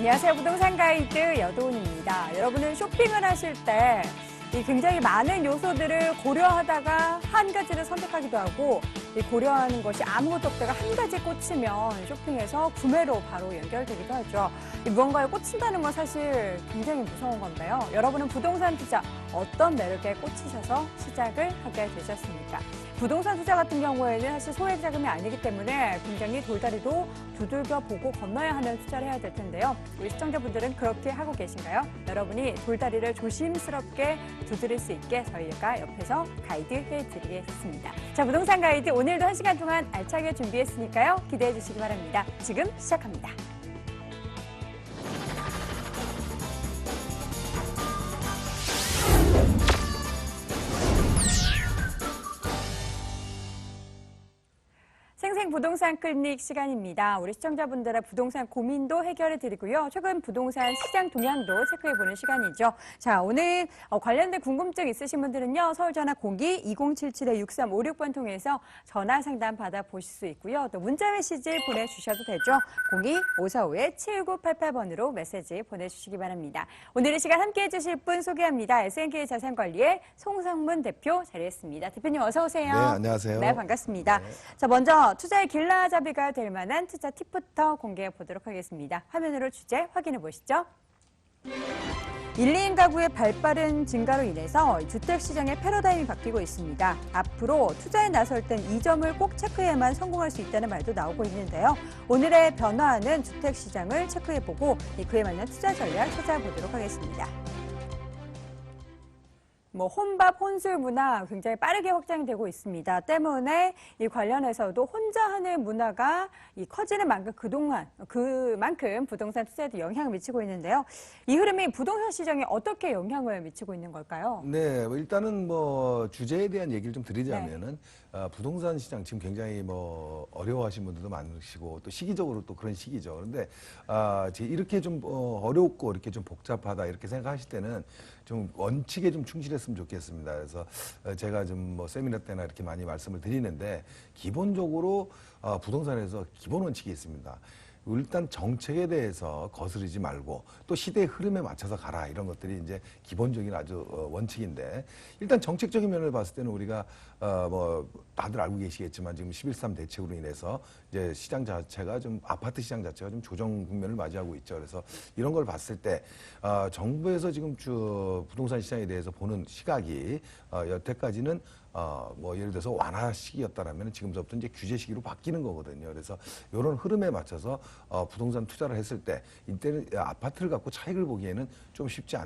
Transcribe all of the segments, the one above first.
안녕하세요. 부동산 가이드 여도은입니다. 여러분은 쇼핑을 하실 때 굉장히 많은 요소들을 고려하다가 한 가지를 선택하기도 하고 고려하는 것이 아무것도 없다가 한 가지 꽂히면 쇼핑에서 구매로 바로 연결되기도 하죠. 무언가에 꽂힌다는 건 사실 굉장히 무서운 건데요. 여러분은 부동산 투자 어떤 매력에 꽂히셔서 시작을 하게 되셨습니까? 부동산 투자 같은 경우에는 사실 소액 자금이 아니기 때문에 굉장히 돌다리도 두들겨 보고 건너야 하는 투자를 해야 될 텐데요. 우리 시청자분들은 그렇게 하고 계신가요? 여러분이 돌다리를 조심스럽게 두드릴 수 있게 저희가 옆에서 가이드 해드리겠습니다. 자, 부동산 가이드 오늘도 1시간 동안 알차게 준비했으니까요. 기대해 주시기 바랍니다. 지금 시작합니다. 부동산 클릭 시간입니다. 우리 시청자분들의 부동산 고민도 해결해 드리고요. 최근 부동산 시장 동향도 체크해보는 시간이죠. 자, 오늘 관련된 궁금증 있으신 분들은요. 서울전화 02-2077-6356번 통해서 전화 상담 받아보실 수 있고요. 또 문자 메시지 보내주셔도 되죠. 02-545-7988번으로 메시지 보내주시기 바랍니다. 오늘 이 시간 함께해 주실 분 소개합니다. SNK 자산관리의 송성문 대표 자리했습니다. 대표님 어서 오세요. 네, 안녕하세요. 네, 반갑습니다. 네. 자, 먼저 투자의 길라잡이가 될 만한 투자 팁부터 공개해 보도록 하겠습니다. 화면으로 주제 확인해 보시죠. 1, 2인 가구의 발빠른 증가로 인해서 주택시장의 패러다임이 바뀌고 있습니다. 앞으로 투자에 나설 땐 이 점을 꼭 체크해야만 성공할 수 있다는 말도 나오고 있는데요. 오늘의 변화하는 주택시장을 체크해보고 그에 맞는 투자 전략 찾아보도록 하겠습니다. 혼밥, 혼술 문화 굉장히 빠르게 확장이 되고 있습니다. 때문에 이 관련해서도 혼자 하는 문화가 커지는 만큼 그만큼 부동산 투자에도 영향을 미치고 있는데요. 이 흐름이 부동산 시장에 어떻게 영향을 미치고 있는 걸까요? 네, 일단은 주제에 대한 얘기를 좀 드리자면은 부동산 시장 지금 굉장히 어려워하시는 분들도 많으시고 또 시기적으로 또 그런 시기죠. 그런데 이렇게 좀 어렵고 이렇게 좀 복잡하다 이렇게 생각하실 때는 좀 원칙에 좀 충실했으면 좋겠습니다. 그래서 제가 좀 세미나 때나 이렇게 많이 말씀을 드리는데 기본적으로 부동산에서 기본 원칙이 있습니다. 일단 정책에 대해서 거스르지 말고 또 시대의 흐름에 맞춰서 가라 이런 것들이 이제 기본적인 아주 원칙인데 일단 정책적인 면을 봤을 때는 우리가 다들 알고 계시겠지만 지금 11.3 대책으로 인해서 이제 시장 자체가 좀 아파트 시장 자체가 좀 조정 국면을 맞이하고 있죠. 그래서 이런 걸 봤을 때 정부에서 지금 부동산 시장에 대해서 보는 시각이 여태까지는 예를 들어서 완화 시기였다라면 지금부터 이제 규제 시기로 바뀌는 거거든요. 그래서 이런 흐름에 맞춰서 부동산 투자를 했을 때 이때는 아파트를 갖고 차익을 보기에는 좀 쉽지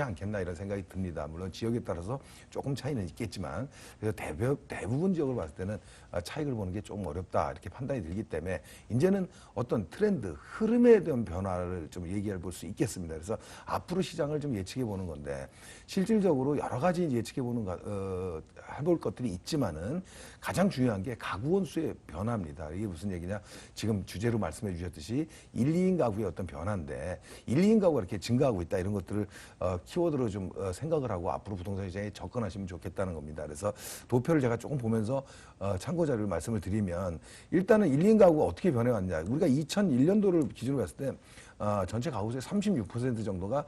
않겠나 이런 생각이 듭니다. 물론 지역에 따라서 조금 차이는 있겠지만 그래서 대부분 지역을 봤을 때는 차익을 보는 게 조금 어렵다 이렇게 판단이 들기 때문에 이제는 어떤 트렌드, 흐름에 대한 변화를 좀 얘기해 볼 수 있겠습니다. 그래서 앞으로 시장을 좀 예측해 보는 건데 실질적으로 여러 가지 예측해 보는 해볼 것들이 있지만은 가장 중요한 게 가구 원수의 변화입니다. 이게 무슨 얘기냐? 지금 주제로 말씀해 주셨듯이 1, 2인 가구의 어떤 변화인데 1, 2인 가구가 이렇게 증가하고 있다 이런 것들을 키워드로 좀 생각을 하고 앞으로 부동산 시장에 접근하시면 좋겠다는 겁니다. 그래서 도표를 제가 조금 보면서 참고 자료를 말씀을 드리면 일단은 1, 2인 가구가 어떻게 변해왔냐. 우리가 2001년도를 기준으로 봤을 때 전체 가구수의 36% 정도가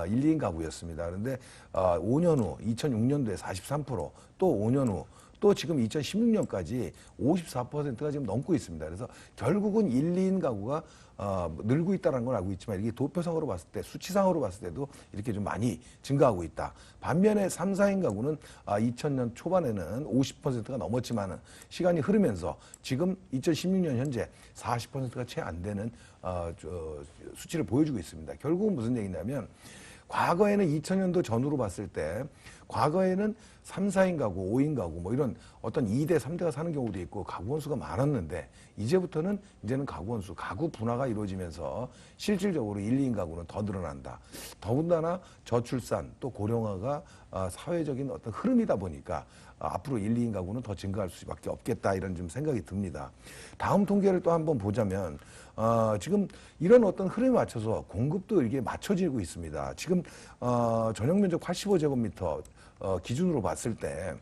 1, 2인 가구였습니다. 그런데 5년 후 2006년도에 43%, 또 5년 후 또 지금 2016년까지 54%가 지금 넘고 있습니다. 그래서 결국은 1, 2인 가구가 늘고 있다는 걸 알고 있지만 이게 도표상으로 봤을 때 수치상으로 봤을 때도 이렇게 좀 많이 증가하고 있다. 반면에 3, 4인 가구는 2000년 초반에는 50%가 넘었지만은 시간이 흐르면서 지금 2016년 현재 40%가 채 안 되는 수치를 보여주고 있습니다. 결국은 무슨 얘기냐면 과거에는 2000년도 전후로 봤을 때 과거에는 3, 4인 가구, 5인 가구 이런 어떤 2대, 3대가 사는 경우도 있고 가구 원수가 많았는데 이제는 가구 원수, 가구 분화가 이루어지면서 실질적으로 1, 2인 가구는 더 늘어난다. 더군다나 저출산 또 고령화가 사회적인 어떤 흐름이다 보니까 앞으로 1, 2인 가구는 더 증가할 수밖에 없겠다 이런 좀 생각이 듭니다. 다음 통계를 또 한번 보자면 지금 이런 어떤 흐름에 맞춰서 공급도 이게 맞춰지고 있습니다. 지금 전용 면적 85제곱미터 기준으로 봤을 때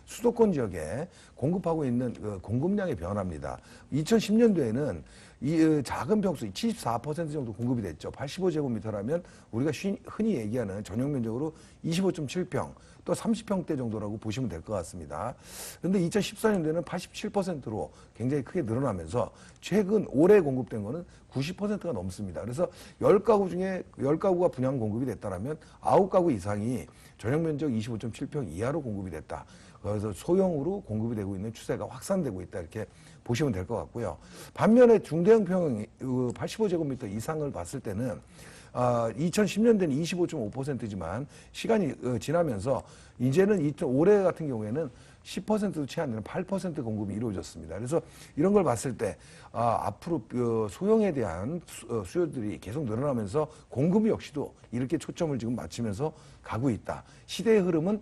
수도권 지역에 공급하고 있는 그 공급량의 변화입니다. 2010년도에는 이 작은 평수 74% 정도 공급이 됐죠. 85제곱미터라면 우리가 흔히 얘기하는 전용 면적으로 25.7평 또 30평대 정도라고 보시면 될 것 같습니다. 그런데 2014년도에는 87%로 굉장히 크게 늘어나면서 최근 올해 공급된 거는 90%가 넘습니다. 그래서 10가구 중에 10가구가 분양 공급이 됐다면 9가구 이상이 전용 면적 25.7평 이하로 공급이 됐다. 그래서 소형으로 공급이 되고 있는 추세가 확산되고 있다 이렇게 보시면 될 것 같고요. 반면에 중대형평 85제곱미터 이상을 봤을 때는 2010년대는 25.5%지만 시간이 지나면서 이제는 올해 같은 경우에는 10%도 채 안 되는 8% 공급이 이루어졌습니다. 그래서 이런 걸 봤을 때 앞으로 소형에 대한 수요들이 계속 늘어나면서 공급 역시도 이렇게 초점을 지금 맞추면서 가고 있다. 시대의 흐름은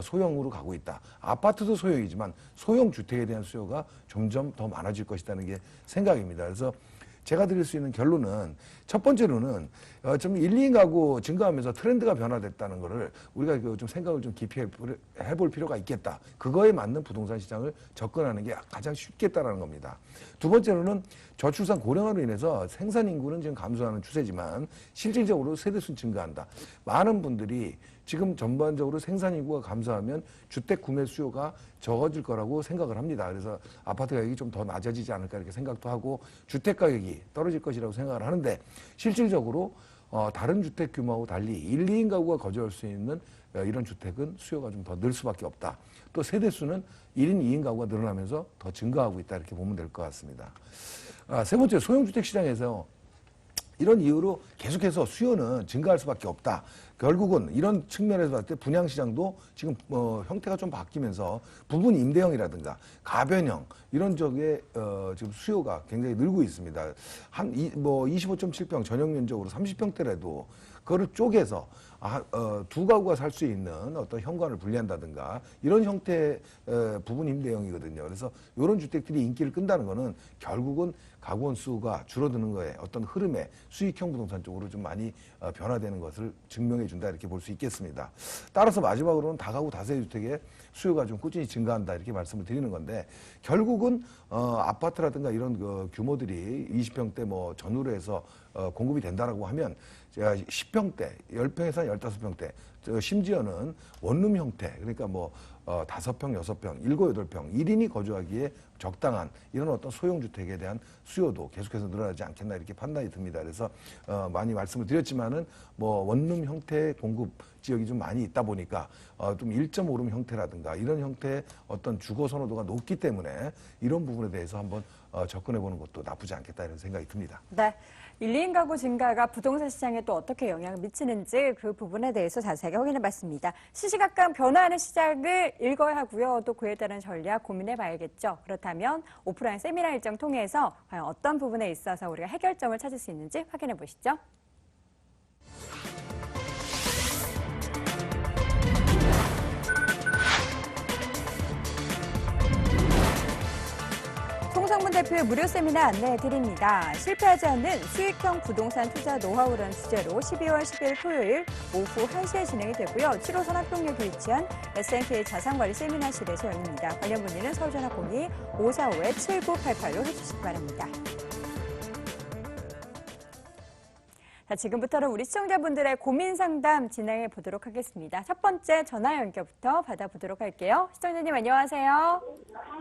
소형으로 가고 있다. 아파트도 소형이지만 소형 주택에 대한 수요가 점점 더 많아질 것이라는 게 생각입니다. 그래서 제가 드릴 수 있는 결론은 첫 번째로는 좀 1, 2인 가구 증가하면서 트렌드가 변화됐다는 거를 우리가 좀 생각을 좀 깊이 해볼 필요가 있겠다. 그거에 맞는 부동산 시장을 접근하는 게 가장 쉽겠다라는 겁니다. 두 번째로는 저출산 고령화로 인해서 생산 인구는 지금 감소하는 추세지만 실질적으로 세대수 증가한다. 많은 분들이 지금 전반적으로 생산 인구가 감소하면 주택 구매 수요가 적어질 거라고 생각을 합니다. 그래서 아파트 가격이 좀 더 낮아지지 않을까 이렇게 생각도 하고 주택 가격이 떨어질 것이라고 생각을 하는데 실질적으로 다른 주택 규모하고 달리 1, 2인 가구가 거주할 수 있는 이런 주택은 수요가 좀 더 늘 수밖에 없다. 또 세대수는 1인, 2인 가구가 늘어나면서 더 증가하고 있다 이렇게 보면 될 것 같습니다. 세 번째, 소형주택 시장에서 이런 이유로 계속해서 수요는 증가할 수밖에 없다. 결국은 이런 측면에서 봤을 때 분양시장도 지금 형태가 좀 바뀌면서 부분 임대형이라든가 가변형 이런 쪽에 지금 수요가 굉장히 늘고 있습니다. 한 25.7평 전용 면적으로 30평대라도 그거를 쪼개서 두 가구가 살 수 있는 어떤 현관을 분리한다든가 이런 형태의 부분 임대형이거든요. 그래서 이런 주택들이 인기를 끈다는 거는 결국은 가구원 수가 줄어드는 거에 어떤 흐름에 수익형 부동산 쪽으로 좀 많이 변화되는 것을 증명해 준다 이렇게 볼 수 있겠습니다. 따라서 마지막으로는 다가구 다세대주택의 수요가 좀 꾸준히 증가한다 이렇게 말씀을 드리는 건데 결국은 아파트라든가 이런 규모들이 20평대 전후로 해서 공급이 된다라고 하면 10평대, 10평에서 15평대, 심지어는 원룸 형태, 그러니까 5평, 6평, 7, 8평, 1인이 거주하기에 적당한 이런 어떤 소형주택에 대한 수요도 계속해서 늘어나지 않겠나 이렇게 판단이 듭니다. 그래서 많이 말씀을 드렸지만은 원룸 형태의 공급 지역이 좀 많이 있다 보니까 좀 1.5룸 형태라든가 이런 형태의 어떤 주거 선호도가 높기 때문에 이런 부분에 대해서 한번 접근해 보는 것도 나쁘지 않겠다 이런 생각이 듭니다. 네. 1, 2인 가구 증가가 부동산 시장에 또 어떻게 영향을 미치는지 그 부분에 대해서 자세하게 확인해 봤습니다. 시시각각 변화하는 시장을 읽어야 하고요. 또 그에 따른 전략 고민해 봐야겠죠. 그렇다면 오프라인 세미나 일정 통해서 과연 어떤 부분에 있어서 우리가 해결점을 찾을 수 있는지 확인해 보시죠. 송성문 대표의 무료 세미나 안내해 드립니다. 실패하지 않는 수익형 부동산 투자 노하우라는 주제로 12월 10일 토요일 오후 1시에 진행이 되고요. 7호선 합동역에 위치한 S&K 자산관리 세미나실에서 열립니다. 관련 문의는 서울전화 02-545-7988로 해주시기 바랍니다. 자, 지금부터는 우리 시청자분들의 고민 상담 진행해 보도록 하겠습니다. 첫 번째 전화 연결부터 받아보도록 할게요. 시청자님 안녕하세요.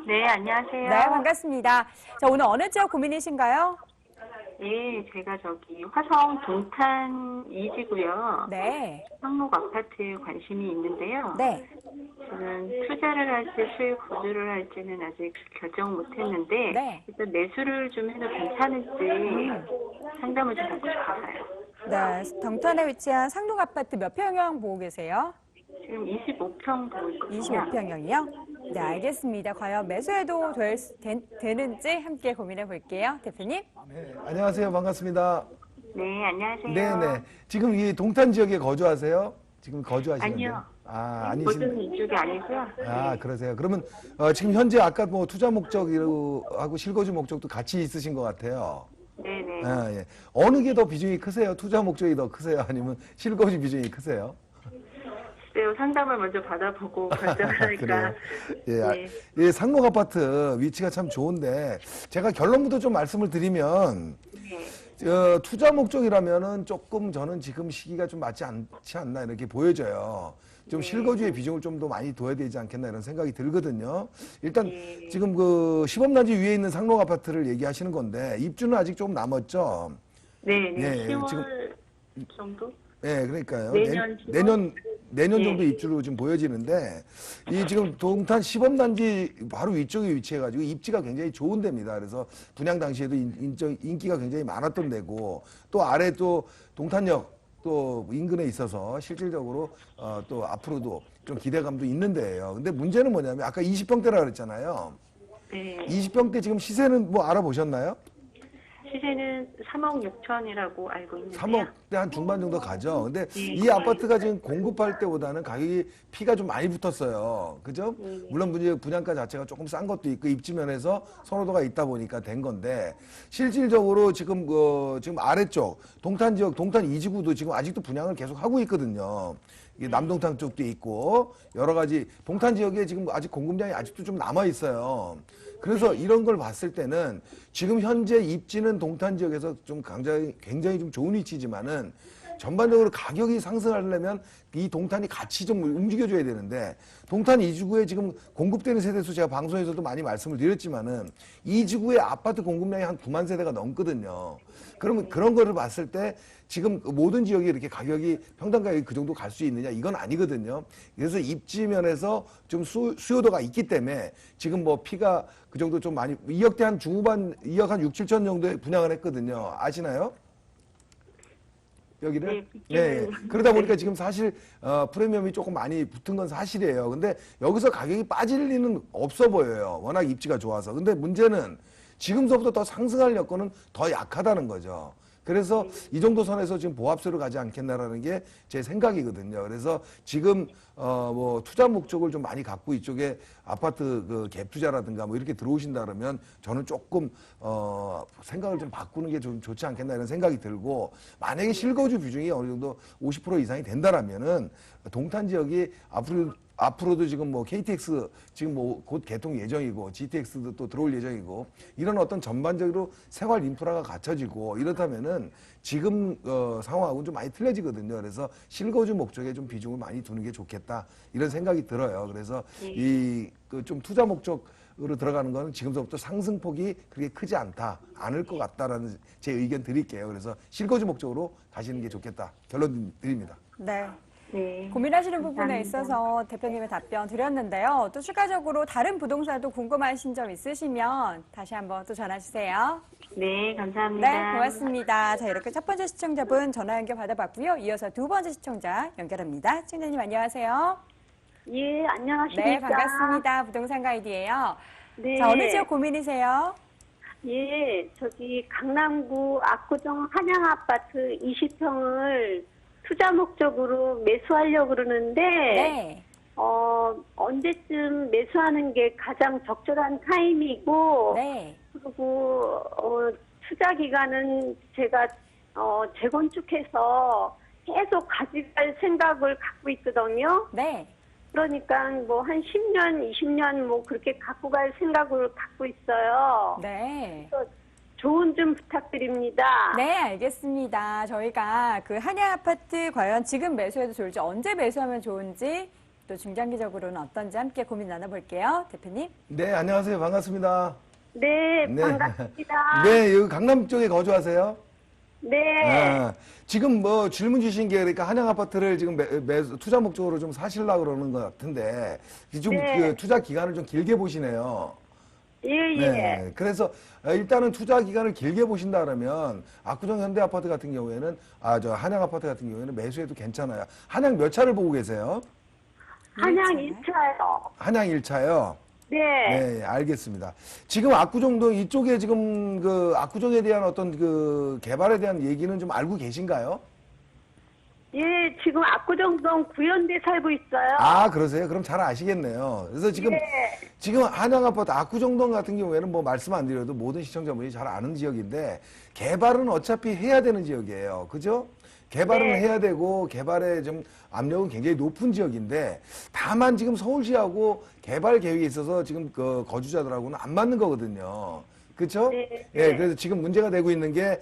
네, 안녕하세요. 네, 반갑습니다. 자, 오늘 어느 지역 고민이신가요? 예, 제가 화성 동탄 2지고요. 네. 상록 아파트에 관심이 있는데요. 네. 지금 투자를 할지 수익 거주를 할지는 아직 결정 못했는데 네. 일단 매수를 좀 해도 괜찮을지 상담을 좀 받고 싶어서요. 네, 동탄에 위치한 상록 아파트 몇 평형 보고 계세요? 지금 25평 보고 있거든요. 25평형이요? 네, 알겠습니다. 과연 매수해도 되는지 함께 고민해 볼게요. 대표님. 네, 안녕하세요. 반갑습니다. 네, 안녕하세요. 네네. 지금 이 동탄 지역에 거주하세요? 지금 거주하시는데요? 아니요. 아니신. 모든 이쪽이 아니고요. 그러세요. 그러면 지금 현재 아까 투자 목적하고 실거주 목적도 같이 있으신 것 같아요. 네네. 예. 어느 게 더 비중이 크세요? 투자 목적이 더 크세요? 아니면 실거주 비중이 크세요? 글쎄요, 상담을 먼저 받아보고 결정을 하니까. 예, 네. 예, 상록 아파트 위치가 참 좋은데 제가 결론부터 좀 말씀을 드리면 네. 투자 목적이라면은 조금 저는 지금 시기가 좀 맞지 않지 않나 이렇게 보여져요. 좀 실거주의 비중을 좀 더 많이 둬야 되지 않겠나 이런 생각이 들거든요. 일단 네. 지금 그 시범단지 위에 있는 상록 아파트를 얘기하시는 건데 입주는 아직 좀 남았죠. 네, 네. 네, 10월 지금 정도? 네, 그러니까요. 내년 10월? 내년 정도 예. 입주로 지금 보여지는데, 이 지금 동탄 시범단지 바로 위쪽에 위치해가지고 입지가 굉장히 좋은 데입니다. 그래서 분양 당시에도 인기가 굉장히 많았던 데고, 또 아래 또 동탄역 또 인근에 있어서 실질적으로 또 앞으로도 좀 기대감도 있는 데예요. 근데 문제는 뭐냐면 아까 20평대라 그랬잖아요. 네. 20평대 지금 시세는 뭐 알아보셨나요? 시세는 3억 6천이라고 알고 있는데요. 3억대 한 중반 정도 가죠. 근데 예. 이 아파트가 지금 공급할 때보다는 가격이 피가 좀 많이 붙었어요. 그죠? 물론 분양가 자체가 조금 싼 것도 있고 입지면에서 선호도가 있다 보니까 된 건데 실질적으로 지금 지금 아래쪽 동탄 지역 동탄 2지구도 지금 아직도 분양을 계속 하고 있거든요. 이게 남동탄 쪽도 있고 여러 가지 동탄 지역에 지금 아직 공급량이 아직도 좀 남아 있어요. 그래서 이런 걸 봤을 때는 지금 현재 입지는 동탄 지역에서 좀 굉장히 좀 좋은 위치지만은 전반적으로 가격이 상승하려면 이 동탄이 같이 좀 움직여줘야 되는데 동탄 2지구에 지금 공급되는 세대수 제가 방송에서도 많이 말씀을 드렸지만은 2지구의 아파트 공급량이 한 9만 세대가 넘거든요. 그러면 그런 거를 봤을 때 지금 모든 지역이 이렇게 가격이 평당 가격이 그 정도 갈 수 있느냐 이건 아니거든요. 그래서 입지 면에서 좀 수요도가 있기 때문에 지금 뭐 피가 그 정도 좀 많이 2억대 한 중후반 2억 한 6, 7천 정도에 분양을 했거든요. 아시나요? 여기를? 네, 그러다 보니까 지금 사실 프리미엄이 조금 많이 붙은 건 사실이에요. 근데 여기서 가격이 빠질 리는 없어 보여요. 워낙 입지가 좋아서. 근데 문제는 지금서부터 더 상승할 여건은 더 약하다는 거죠. 그래서 이 정도 선에서 지금 보합세로 가지 않겠나라는 게 제 생각이거든요. 그래서 지금 뭐 투자 목적을 좀 많이 갖고 이쪽에 아파트 그 갭 투자라든가 뭐 이렇게 들어오신다 그러면 저는 조금 생각을 좀 바꾸는 게 좀 좋지 않겠나 이런 생각이 들고 만약에 실거주 비중이 어느 정도 50% 이상이 된다라면은 동탄 지역이 앞으로도 지금 뭐 KTX 지금 뭐 곧 개통 예정이고 GTX도 또 들어올 예정이고 이런 어떤 전반적으로 생활 인프라가 갖춰지고 이렇다면은 지금 상황하고는 좀 많이 틀려지거든요. 그래서 실거주 목적에 좀 비중을 많이 두는 게 좋겠다 이런 생각이 들어요. 그래서 이 그 좀 투자 목적으로 들어가는 거는 지금서부터 상승폭이 그렇게 크지 않을 것 같다라는 제 의견 드릴게요. 그래서 실거주 목적으로 가시는 게 좋겠다 결론 드립니다. 네. 네. 고민하시는 부분에 감사합니다. 있어서 대표님의 답변 드렸는데요. 또 추가적으로 다른 부동산도 궁금하신 점 있으시면 다시 한번 또 전화 주세요. 네, 감사합니다. 네, 고맙습니다. 자, 이렇게 첫 번째 시청자분 전화 연결 받아봤고요. 이어서 두 번째 시청자 연결합니다. 시청자님 안녕하세요. 예, 안녕하십니까. 네, 반갑습니다. 부동산 가이드예요. 네. 자, 어느 지역 고민이세요? 예, 저기 강남구 압구정 한양아파트 20평을 투자 목적으로 매수하려고 그러는데 네. 언제쯤 매수하는 게 가장 적절한 타임이고 네. 그리고 투자 기간은 제가 재건축해서 계속 가져갈 생각을 갖고 있거든요. 네. 그러니까 뭐 한 10년, 20년 뭐 그렇게 갖고 갈 생각을 갖고 있어요. 네. 조언 좀 부탁드립니다. 네, 알겠습니다. 저희가 그 한양 아파트 과연 지금 매수해도 좋을지 언제 매수하면 좋은지 또 중장기적으로는 어떤지 함께 고민 나눠볼게요. 대표님. 네, 안녕하세요. 반갑습니다. 네, 네. 반갑습니다. 네, 여기 강남 쪽에 거주하세요? 네. 지금 뭐 질문 주신 게 그러니까 한양 아파트를 지금 투자 목적으로 좀 사시려고 그러는 것 같은데 좀 네. 그 투자 기간을 좀 길게 보시네요. 예, 예. 네. 그래서 일단은 투자 기간을 길게 보신다 그러면 압구정 현대 아파트 같은 경우에는 저 한양 아파트 같은 경우에는 매수해도 괜찮아요. 한양 몇 차를 보고 계세요? 한양 네. 1차요. 한양 1차요? 네. 네, 알겠습니다. 지금 압구정동 이쪽에 지금 그 압구정에 대한 어떤 그 개발에 대한 얘기는 좀 알고 계신가요? 예, 지금 압구정동 구연대 살고 있어요. 아, 그러세요? 그럼 잘 아시겠네요. 그래서 지금 네. 지금 한양 아파트 압구정동 같은 경우에는 뭐 말씀 안 드려도 모든 시청자분이 잘 아는 지역인데 개발은 어차피 해야 되는 지역이에요. 그죠? 개발은 네. 해야 되고 개발의 좀 압력은 굉장히 높은 지역인데 다만 지금 서울시하고 개발 계획에 있어서 지금 그 거주자들하고는 안 맞는 거거든요. 그렇죠? 네. 예, 그래서 지금 문제가 되고 있는 게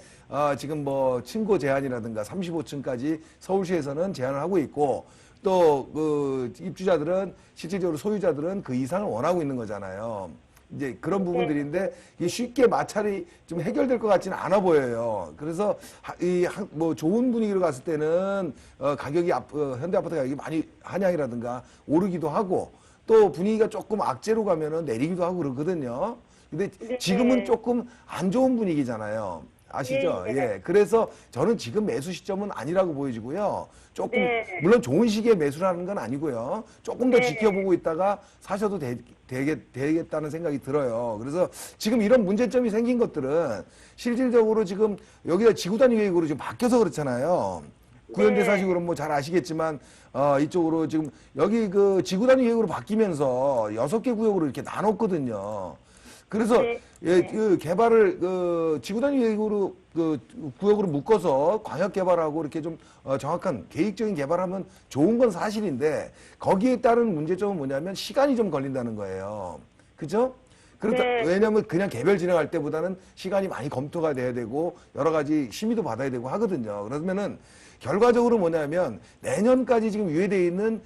지금 뭐 층고 제한이라든가 35층까지 서울시에서는 제한을 하고 있고 또 그 입주자들은 실질적으로 소유자들은 그 이상을 원하고 있는 거잖아요. 이제 그런 부분들인데 이게 쉽게 마찰이 좀 해결될 것 같지는 않아 보여요. 그래서 뭐 좋은 분위기로 갔을 때는 가격이 현대 아파트 가격이 많이 한양이라든가 오르기도 하고 또 분위기가 조금 악재로 가면은 내리기도 하고 그러거든요. 근데 네. 지금은 조금 안 좋은 분위기잖아요. 아시죠? 네. 예. 그래서 저는 지금 매수 시점은 아니라고 보여지고요. 조금, 네. 물론 좋은 시기에 매수라는 건 아니고요. 조금 더 네. 지켜보고 있다가 사셔도 되겠다는 생각이 들어요. 그래서 지금 이런 문제점이 생긴 것들은 실질적으로 지금 여기가 지구단위 계획으로 지금 바뀌어서 그렇잖아요. 구현대 네. 사시고 그럼 뭐 잘 아시겠지만 이쪽으로 지금 여기 그 지구단위 계획으로 바뀌면서 6개 구역으로 이렇게 나눴거든요. 그래서 네. 예, 그 개발을 그 지구단위 계획으로 그 구역으로 묶어서 광역 개발하고 이렇게 좀 정확한 계획적인 개발하면 좋은 건 사실인데 거기에 따른 문제점은 뭐냐면 시간이 좀 걸린다는 거예요. 그죠? 그렇다. 네. 왜냐하면 그냥 개별 진행할 때보다는 시간이 많이 검토가 돼야 되고 여러 가지 심의도 받아야 되고 하거든요. 그러면은 결과적으로 뭐냐면 내년까지 지금 유예되어 있는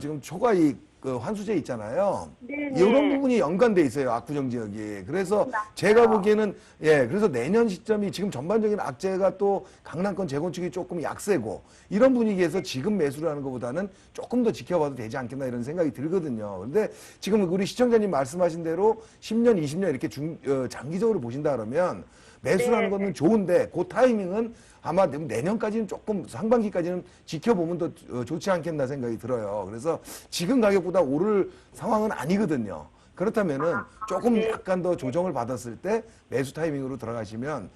지금 초과이익 그 환수제 있잖아요. 네네. 이런 부분이 연관돼 있어요. 압구정 지역이. 그래서 제가 보기에는 그래서 내년 시점이 지금 전반적인 악재가 또 강남권 재건축이 조금 약세고 이런 분위기에서 지금 매수를 하는 것보다는 조금 더 지켜봐도 되지 않겠나 이런 생각이 들거든요. 그런데 지금 우리 시청자님 말씀하신 대로 10년, 20년 이렇게 장기적으로 보신다 그러면 매수를 하는 거는 좋은데 그 타이밍은 아마 내년까지는 조금 상반기까지는 지켜보면 더 좋지 않겠나 생각이 들어요. 그래서 지금 가격보다 오를 상황은 아니거든요. 그렇다면은 조금 약간 더 조정을 받았을 때 매수 타이밍으로 들어가시면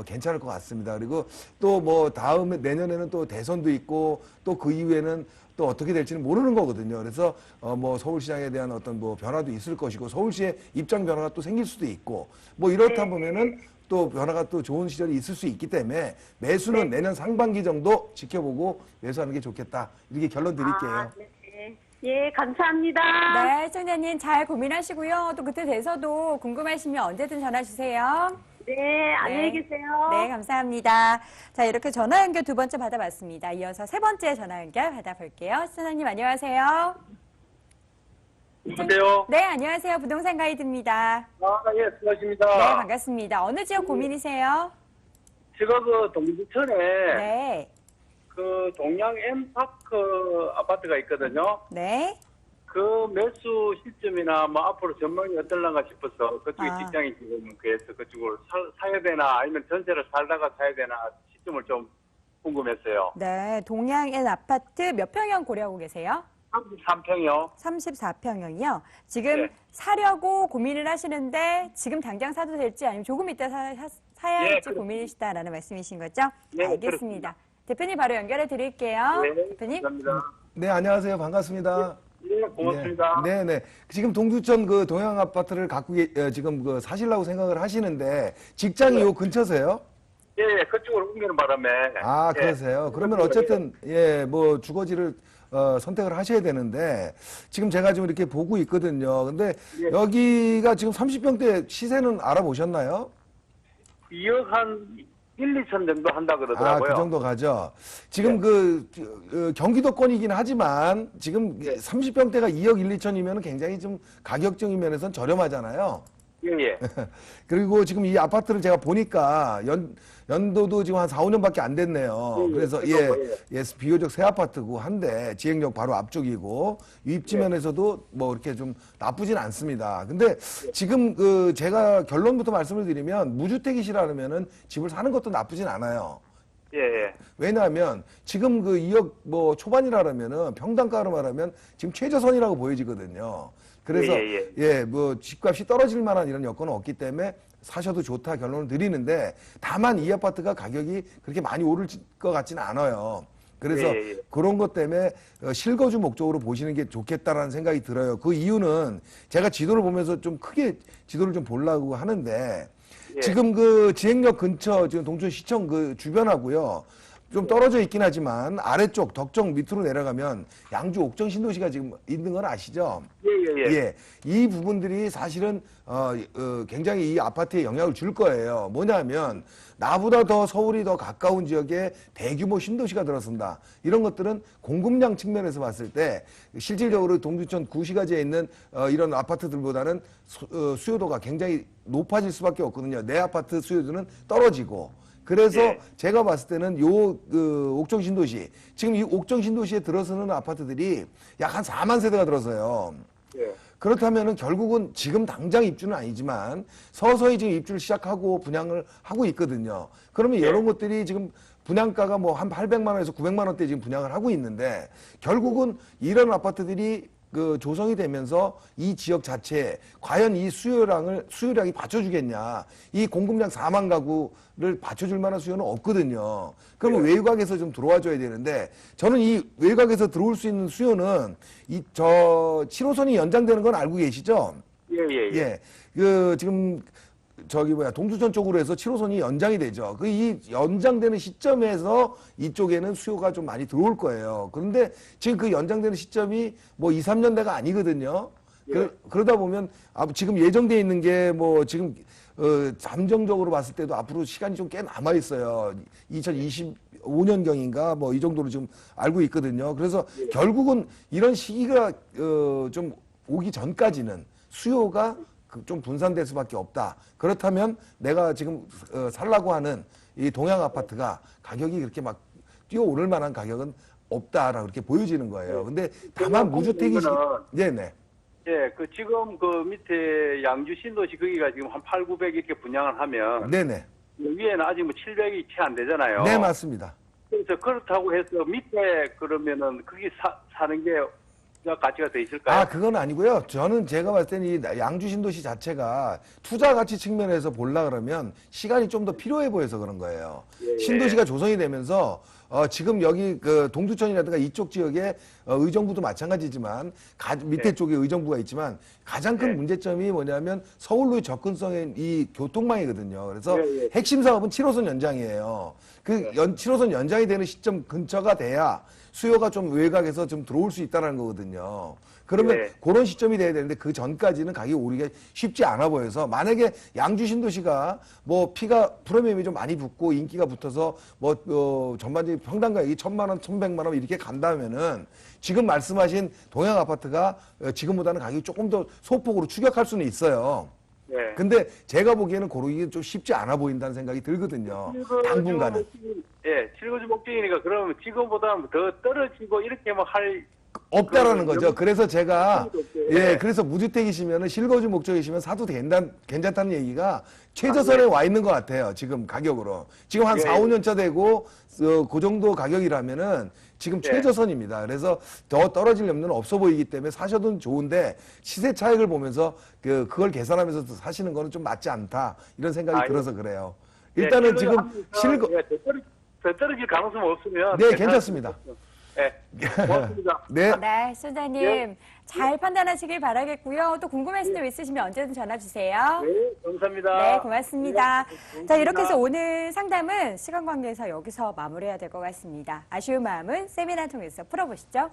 괜찮을 것 같습니다. 그리고 또 뭐 다음에 내년에는 또 대선도 있고 또 그 이후에는 또 어떻게 될지는 모르는 거거든요. 그래서 뭐 서울시장에 대한 어떤 뭐 변화도 있을 것이고 서울시의 입장 변화가 또 생길 수도 있고 뭐 이렇다 보면은 또 변화가 또 좋은 시절이 있을 수 있기 때문에 매수는 내년 상반기 정도 지켜보고 매수하는 게 좋겠다. 이렇게 결론 드릴게요. 네. 예, 감사합니다. 네, 시청자님 잘 고민하시고요. 또 그때 돼서도 궁금하시면 언제든 전화 주세요. 네, 안녕히 계세요. 네, 감사합니다. 자, 이렇게 전화 연결 두 번째 받아봤습니다. 이어서 세 번째 전화 연결 받아볼게요. 시청자님 안녕하세요. 안녕하세요. 네, 안녕하세요. 부동산 가이드입니다. 예, 수고하십니다. 네, 반갑습니다. 어느 지역 고민이세요? 제가 그 동두천에 네, 그 동양 M파크 아파트가 있거든요. 네. 그 매수 시점이나 뭐 앞으로 전망이 어떨란가 싶어서 그쪽에 아. 직장이 지금 그래서 그쪽으로 사야 되나 아니면 전세를 살다가 사야 되나 시점을 좀 궁금했어요. 네, 동양엔 아파트 몇 평형 고려하고 계세요? 33평이요. 34평형이요. 지금 네. 사려고 고민을 하시는데 지금 당장 사도 될지 아니면 조금 이따 사야 예, 할지 그렇습니다. 고민이시다라는 말씀이신 거죠? 네, 알겠습니다. 대표님 바로 연결해 드릴게요. 네, 대표님. 감사합니다. 네, 안녕하세요. 반갑습니다. 예, 고맙습니다. 네, 네. 지금 동두천 그 동양 아파트를 갖고 지금 그 사시려고 생각을 하시는데 직장이 요 근처세요? 예, 예, 그쪽으로 옮기는 바람에. 아, 예. 그러세요. 그러면 어쨌든 뭐 주거지를 선택을 하셔야 되는데 지금 제가 지금 이렇게 보고 있거든요. 근데 예. 여기가 지금 30평대 시세는 알아보셨나요? 2억 한 1, 2천 정도 한다 아, 그러더라고요. 그 정도 가죠. 지금 경기도권이긴 하지만 지금 30평대가 2억 1, 2천이면 굉장히 좀 가격적인 면에서는 저렴하잖아요. 예, 예. 그리고 지금 이 아파트를 제가 보니까 연도도 지금 한 4, 5년밖에 안 됐네요. 그래서 비교적 새 아파트고 한데 지행역 바로 앞쪽이고 입지 면에서도 뭐 이렇게 좀 나쁘진 않습니다. 근데 지금 제가 결론부터 말씀을 드리면 무주택이시라면은 집을 사는 것도 나쁘진 않아요. 예, 예. 왜냐하면 지금 그 2억 뭐 초반이라면은 평당가로 말하면 지금 최저선이라고 보여지거든요. 그래서 뭐 집값이 떨어질 만한 이런 여건은 없기 때문에 사셔도 좋다 결론을 드리는데 다만 이 아파트가 가격이 그렇게 많이 오를 것 같지는 않아요. 그래서 그런 것 때문에 실거주 목적으로 보시는 게 좋겠다라는 생각이 들어요. 그 이유는 제가 지도를 보면서 좀 크게 지도를 좀 보려고 하는데 지금 그 지행역 근처 지금 동천시청 그 주변하고요. 좀 떨어져 있긴 하지만 아래쪽 덕정 밑으로 내려가면 양주 옥정 신도시가 지금 있는 건 아시죠? 예. 예, 이 부분들이 사실은 굉장히 이 아파트에 영향을 줄 거예요. 뭐냐면 나보다 더 서울이 더 가까운 지역에 대규모 신도시가 들어선다. 이런 것들은 공급량 측면에서 봤을 때 실질적으로 동두천 구시가지에 있는 이런 아파트들보다는 수요도가 굉장히 높아질 수밖에 없거든요. 내 아파트 수요도는 떨어지고. 그래서 예. 제가 봤을 때는 옥정 신도시, 지금 이 옥정 신도시에 들어서는 아파트들이 약 한 4만 세대가 들어서요. 예. 그렇다면은 결국은 지금 당장 입주는 아니지만 서서히 지금 입주를 시작하고 분양을 하고 있거든요. 그러면 이런 것들이 지금 분양가가 뭐 한 800만 원에서 900만 원대 지금 분양을 하고 있는데 결국은 이런 아파트들이 조성이 되면서 이 지역 자체에 과연 이 수요량이 받쳐주겠냐. 이 공급량 4만 가구를 받쳐줄 만한 수요는 없거든요. 그러면 외곽에서 좀 들어와 줘야 되는데 저는 이 외곽에서 들어올 수 있는 수요는 7호선이 연장되는 건 알고 계시죠? 예. 지금 동두천 쪽으로 해서 7호선이 연장이 되죠. 이 연장되는 시점에서 이쪽에는 수요가 좀 많이 들어올 거예요. 그런데 지금 그 연장되는 시점이 뭐 2, 3년대가 아니거든요. 그러다 보면 지금 예정돼 있는 게 뭐 지금 잠정적으로 봤을 때도 앞으로 시간이 좀 꽤 남아 있어요. 2025년경인가 뭐 이 정도로 지금 알고 있거든요. 그래서 결국은 이런 시기가 좀 오기 전까지는 수요가 좀 분산될 수밖에 없다. 그렇다면 내가 지금 살라고 하는 이 동양 아파트가 가격이 그렇게 막 뛰어오를 만한 가격은 없다라고 그렇게 보여지는 거예요. 근데 다만 무주택이 네네. 예, 지금 밑에 양주 신도시 거기가 지금 한 8, 900 이렇게 분양을 하면 네네. 위에는 아직 뭐 700이 채 안 되잖아요. 네, 맞습니다. 그래서 그렇다고 해서 밑에 그러면은 거기 사는 게 가치가 더 있을까요? 그건 아니고요. 저는 제가 봤을 때는 이 양주 신도시 자체가 투자 가치 측면에서 보려 그러면 시간이 좀 더 필요해 보여서 그런 거예요. 신도시가 조성이 되면서 지금 여기 동두천이라든가 이쪽 지역에 의정부도 마찬가지지만 밑에 쪽에 의정부가 있지만 가장 큰 문제점이 뭐냐면 서울로의 접근성인 이 교통망이거든요. 그래서 핵심 사업은 7호선 연장이에요. 7호선 연장이 되는 시점 근처가 돼야 수요가 좀 외곽에서 좀 들어올 수 있다는 거거든요. 그러면 그런 시점이 돼야 되는데 그 전까지는 가격이 오르기가 쉽지 않아 보여서 만약에 양주 신도시가 뭐 프리미엄이 좀 많이 붙고 인기가 붙어서 뭐 전반적인 평당 가격이 1,000만 원, 1,100만 원 이렇게 간다면은 지금 말씀하신 동양 아파트가 지금보다는 가격이 조금 더 소폭으로 추격할 수는 있어요. 근데 제가 보기에는 고르기 좀 쉽지 않아 보인다는 생각이 들거든요. 당분간은. 예, 7거주 목적이니까 그러면 지금보다는 더 떨어지고 이렇게 뭐 할 없다라는 거죠. 그래서 제가 그래서 무주택이시면은 실거주 목적이시면 사도 괜찮다는 얘기가 최저선에 와 있는 것 같아요. 지금 가격으로. 지금 한 4, 5년 차 되고 그 정도 가격이라면은 지금 최저선입니다. 그래서 더 떨어질 염려는 없어 보이기 때문에 사셔도 좋은데 시세 차익을 보면서 그걸 계산하면서 사시는 거는 좀 맞지 않다. 이런 생각이 들어서 그래요. 일단은 지금 더 떨어질 가능성 없으면 네, 괜찮습니다. 네, 고맙습니다. 네, 소장님 잘 판단하시길 바라겠고요. 또 궁금하신 점 있으시면 언제든 전화 주세요. 네, 감사합니다. 네, 고맙습니다. 네, 자, 이렇게 해서 오늘 상담은 시간 관계에서 여기서 마무리해야 될 것 같습니다. 아쉬운 마음은 세미나 통해서 풀어보시죠.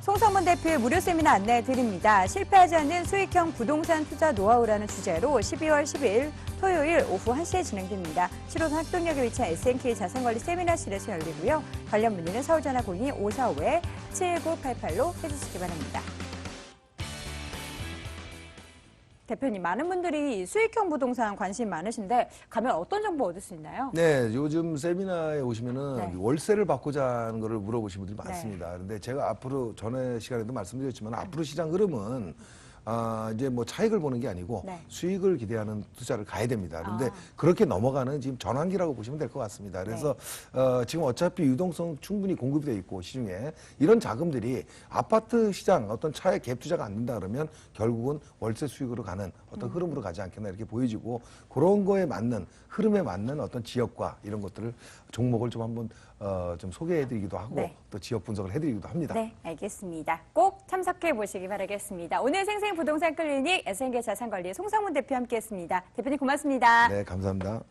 송성문 대표의 무료 세미나 안내해 드립니다. 실패하지 않는 수익형 부동산 투자 노하우라는 주제로 12월 10일 토요일 오후 1시에 진행됩니다. 7호선 학동역에 위치한 SNK 자산관리 세미나실에서 열리고요. 관련 문의는 서울전화 02-545-7988로 해주시기 바랍니다. 대표님, 많은 분들이 수익형 부동산 관심 많으신데 가면 어떤 정보 얻을 수 있나요? 네, 요즘 세미나에 오시면은 월세를 받고자 하는 거를 물어보시는 분들이 많습니다. 그런데 제가 앞으로 전에 시간에도 말씀드렸지만 앞으로 시장 흐름은 이제 뭐 차익을 보는 게 아니고 수익을 기대하는 투자를 가야 됩니다. 그런데 그렇게 넘어가는 지금 전환기라고 보시면 될 것 같습니다. 그래서 지금 어차피 유동성 충분히 공급이 돼 있고 시중에 이런 자금들이 아파트 시장 어떤 차액 갭 투자가 안 된다 그러면 결국은 월세 수익으로 가는 어떤 흐름으로 가지 않겠나 이렇게 보여지고 그런 거에 맞는 흐름에 맞는 어떤 지역과 이런 것들을 종목을 좀 한번 좀 소개해드리기도 하고 또 지역 분석을 해드리기도 합니다. 네, 알겠습니다. 꼭 참석해 보시기 바라겠습니다. 오늘 생생 부동산 클리닉 SNK 자산관리의 송성문 대표 함께했습니다. 대표님 고맙습니다. 네, 감사합니다.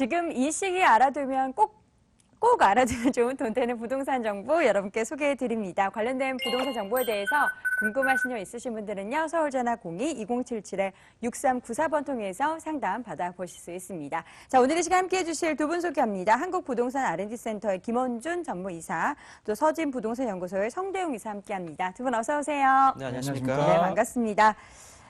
지금 이 시기 알아두면 꼭 알아두면 좋은 돈 되는 부동산 정보 여러분께 소개해 드립니다. 관련된 부동산 정보에 대해서 궁금하신 점 있으신 분들은요. 서울전화 02-2077-6394번 통해서 상담 받아보실 수 있습니다. 자, 오늘 이 시간 함께해 주실 두 분 소개합니다. 한국부동산 R&D센터의 김원준 전무이사, 또 서진부동산연구소의 성대웅 이사 함께합니다. 두 분 어서 오세요. 네, 안녕하십니까. 네, 반갑습니다.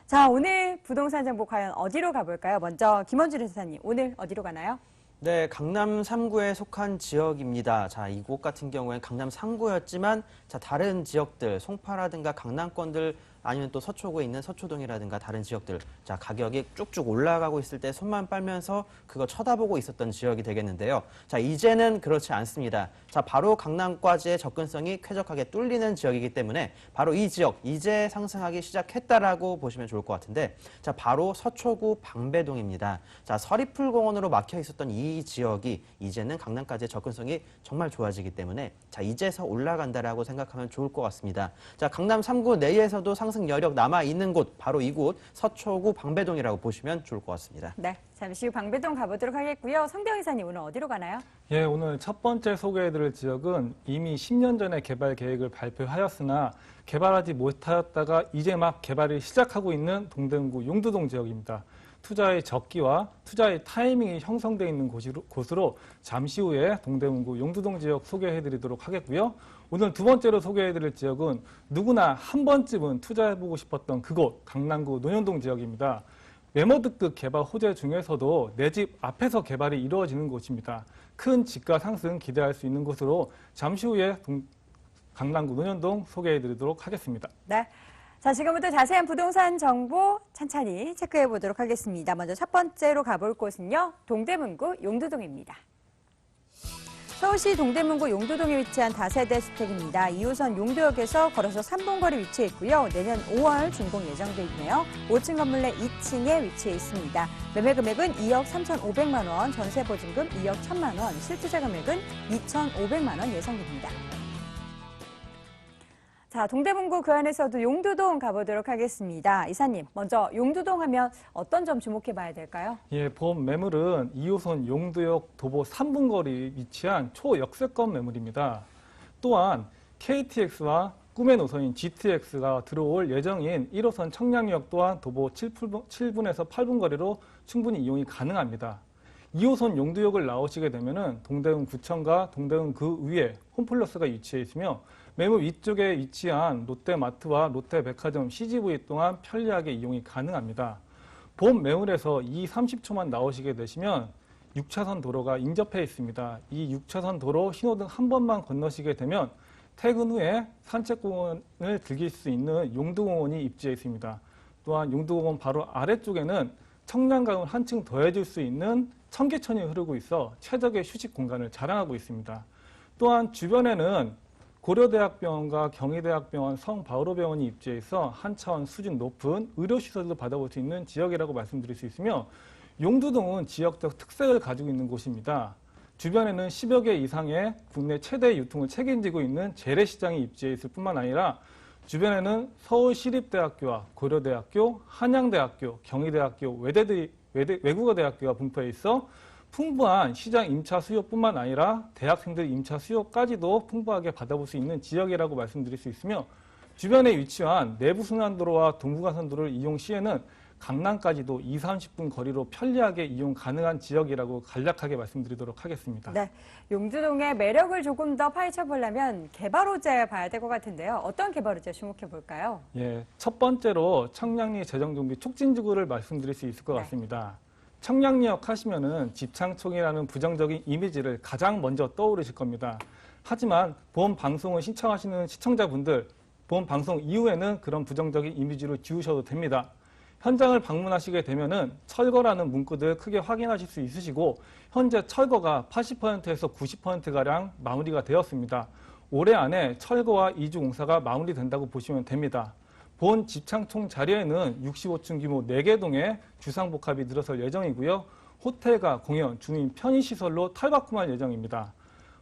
자, 오늘 부동산 정보 과연 어디로 가볼까요? 먼저 김원준 이사님, 오늘 어디로 가나요? 네, 강남 3구에 속한 지역입니다. 자, 이곳 같은 경우에는 강남 3구였지만 자, 다른 지역들, 송파라든가 강남권들 아니면 또 서초구에 있는 서초동이라든가 다른 지역들, 자, 가격이 쭉쭉 올라가고 있을 때 손만 빨면서 그거 쳐다보고 있었던 지역이 되겠는데요. 자, 이제는 그렇지 않습니다. 자, 바로 강남까지의 접근성이 쾌적하게 뚫리는 지역이기 때문에 바로 이 지역, 이제 상승하기 시작했다라고 보시면 좋을 것 같은데, 자, 바로 서초구 방배동입니다. 자, 서리풀공원으로 막혀 있었던 이 지역이 이제는 강남까지의 접근성이 정말 좋아지기 때문에 자, 이제서 올라간다라고 생각하면 좋을 것 같습니다. 자, 강남 3구 내에서도 상승 여력 남아 있는 곳, 바로 이곳 서초구 방배동이라고 보시면 좋을 것 같습니다. 네, 잠시 후 방배동 가보도록 하겠고요. 성대웅 이사님, 오늘 어디로 가나요? 예, 오늘 첫 번째 소개해드릴 지역은 이미 10년 전에 개발 계획을 발표하였으나 개발하지 못하였다가 이제 막 개발을 시작하고 있는 동대문구 용두동 지역입니다. 투자의 적기와 투자의 타이밍이 형성되어 있는 곳으로 잠시 후에 동대문구 용두동 지역 소개해드리도록 하겠고요. 오늘 두 번째로 소개해드릴 지역은 누구나 한 번쯤은 투자해보고 싶었던 그곳, 강남구 논현동 지역입니다. 매머드급 개발 호재 중에서도 내 집 앞에서 개발이 이루어지는 곳입니다. 큰 집가 상승 기대할 수 있는 곳으로 잠시 후에 강남구 논현동 소개해드리도록 하겠습니다. 네. 자, 지금부터 자세한 부동산 정보 천천히 체크해 보도록 하겠습니다. 먼저 첫 번째로 가볼 곳은요, 동대문구 용두동입니다. 서울시 동대문구 용두동에 위치한 다세대 주택입니다. 2호선 용두역에서 걸어서 3분 거리 위치해 있고요. 내년 5월 준공 예정돼 있네요. 5층 건물 내 2층에 위치해 있습니다. 매매 금액은 2억 3,500만 원, 전세 보증금 2억 1,000만 원, 실투자 금액은 2,500만 원 예상됩니다. 자, 동대문구 그 안에서도 용두동 가보도록 하겠습니다. 이사님, 먼저 용두동 하면 어떤 점 주목해 봐야 될까요? 예, 본 매물은 2호선 용두역 도보 3분 거리 위치한 초역세권 매물입니다. 또한 KTX와 꿈의 노선인 GTX가 들어올 예정인 1호선 청량역 또한 도보 7분에서 8분 거리로 충분히 이용이 가능합니다. 2호선 용두역을 나오시게 되면은 동대문구청과 동대문 그 위에 홈플러스가 위치해 있으며 매물 위쪽에 위치한 롯데마트와 롯데백화점 CGV 또한 편리하게 이용이 가능합니다. 본 매물에서 30초만 나오시게 되시면 6차선 도로가 인접해 있습니다. 이 6차선 도로 신호등 한 번만 건너시게 되면 퇴근 후에 산책공원을 즐길 수 있는 용두공원이 입지해 있습니다. 또한 용두공원 바로 아래쪽에는 청량감을 한층 더해줄 수 있는 청계천이 흐르고 있어 최적의 휴식 공간을 자랑하고 있습니다. 또한 주변에는 고려대학병원과 경희대학병원, 성바오로병원이 입지해 있어 한 차원 수준 높은 의료시설도 받아볼 수 있는 지역이라고 말씀드릴 수 있으며 용두동은 지역적 특색을 가지고 있는 곳입니다. 주변에는 10여 개 이상의 국내 최대 유통을 책임지고 있는 재래시장이 입지해 있을 뿐만 아니라 주변에는 서울시립대학교와 고려대학교, 한양대학교, 경희대학교, 외국어대학교가 분포해 있어 풍부한 시장 임차 수요뿐만 아니라 대학생들 임차 수요까지도 풍부하게 받아볼 수 있는 지역이라고 말씀드릴 수 있으며 주변에 위치한 내부순환도로와 동부간선도로를 이용 시에는 강남까지도 20-30분 거리로 편리하게 이용 가능한 지역이라고 간략하게 말씀드리도록 하겠습니다. 네, 용두동의 매력을 조금 더 파헤쳐 보려면 개발 호재 봐야 될 것 같은데요. 어떤 개발 호재 주목해 볼까요? 예, 첫 번째로 청량리 재정정비 촉진지구를 말씀드릴 수 있을 것 네. 같습니다. 청량리역 하시면은 집창총이라는 부정적인 이미지를 가장 먼저 떠오르실 겁니다. 하지만 본 방송을 신청하시는 시청자분들, 본 방송 이후에는 그런 부정적인 이미지를 지우셔도 됩니다. 현장을 방문하시게 되면은 철거라는 문구들 크게 확인하실 수 있으시고 현재 철거가 80%에서 90%가량 마무리가 되었습니다. 올해 안에 철거와 이주 공사가 마무리된다고 보시면 됩니다. 본 집창총 자리에는 65층 규모 4개 동의 주상복합이 들어설 예정이고요. 호텔과 공연, 주민 편의시설로 탈바꿈할 예정입니다.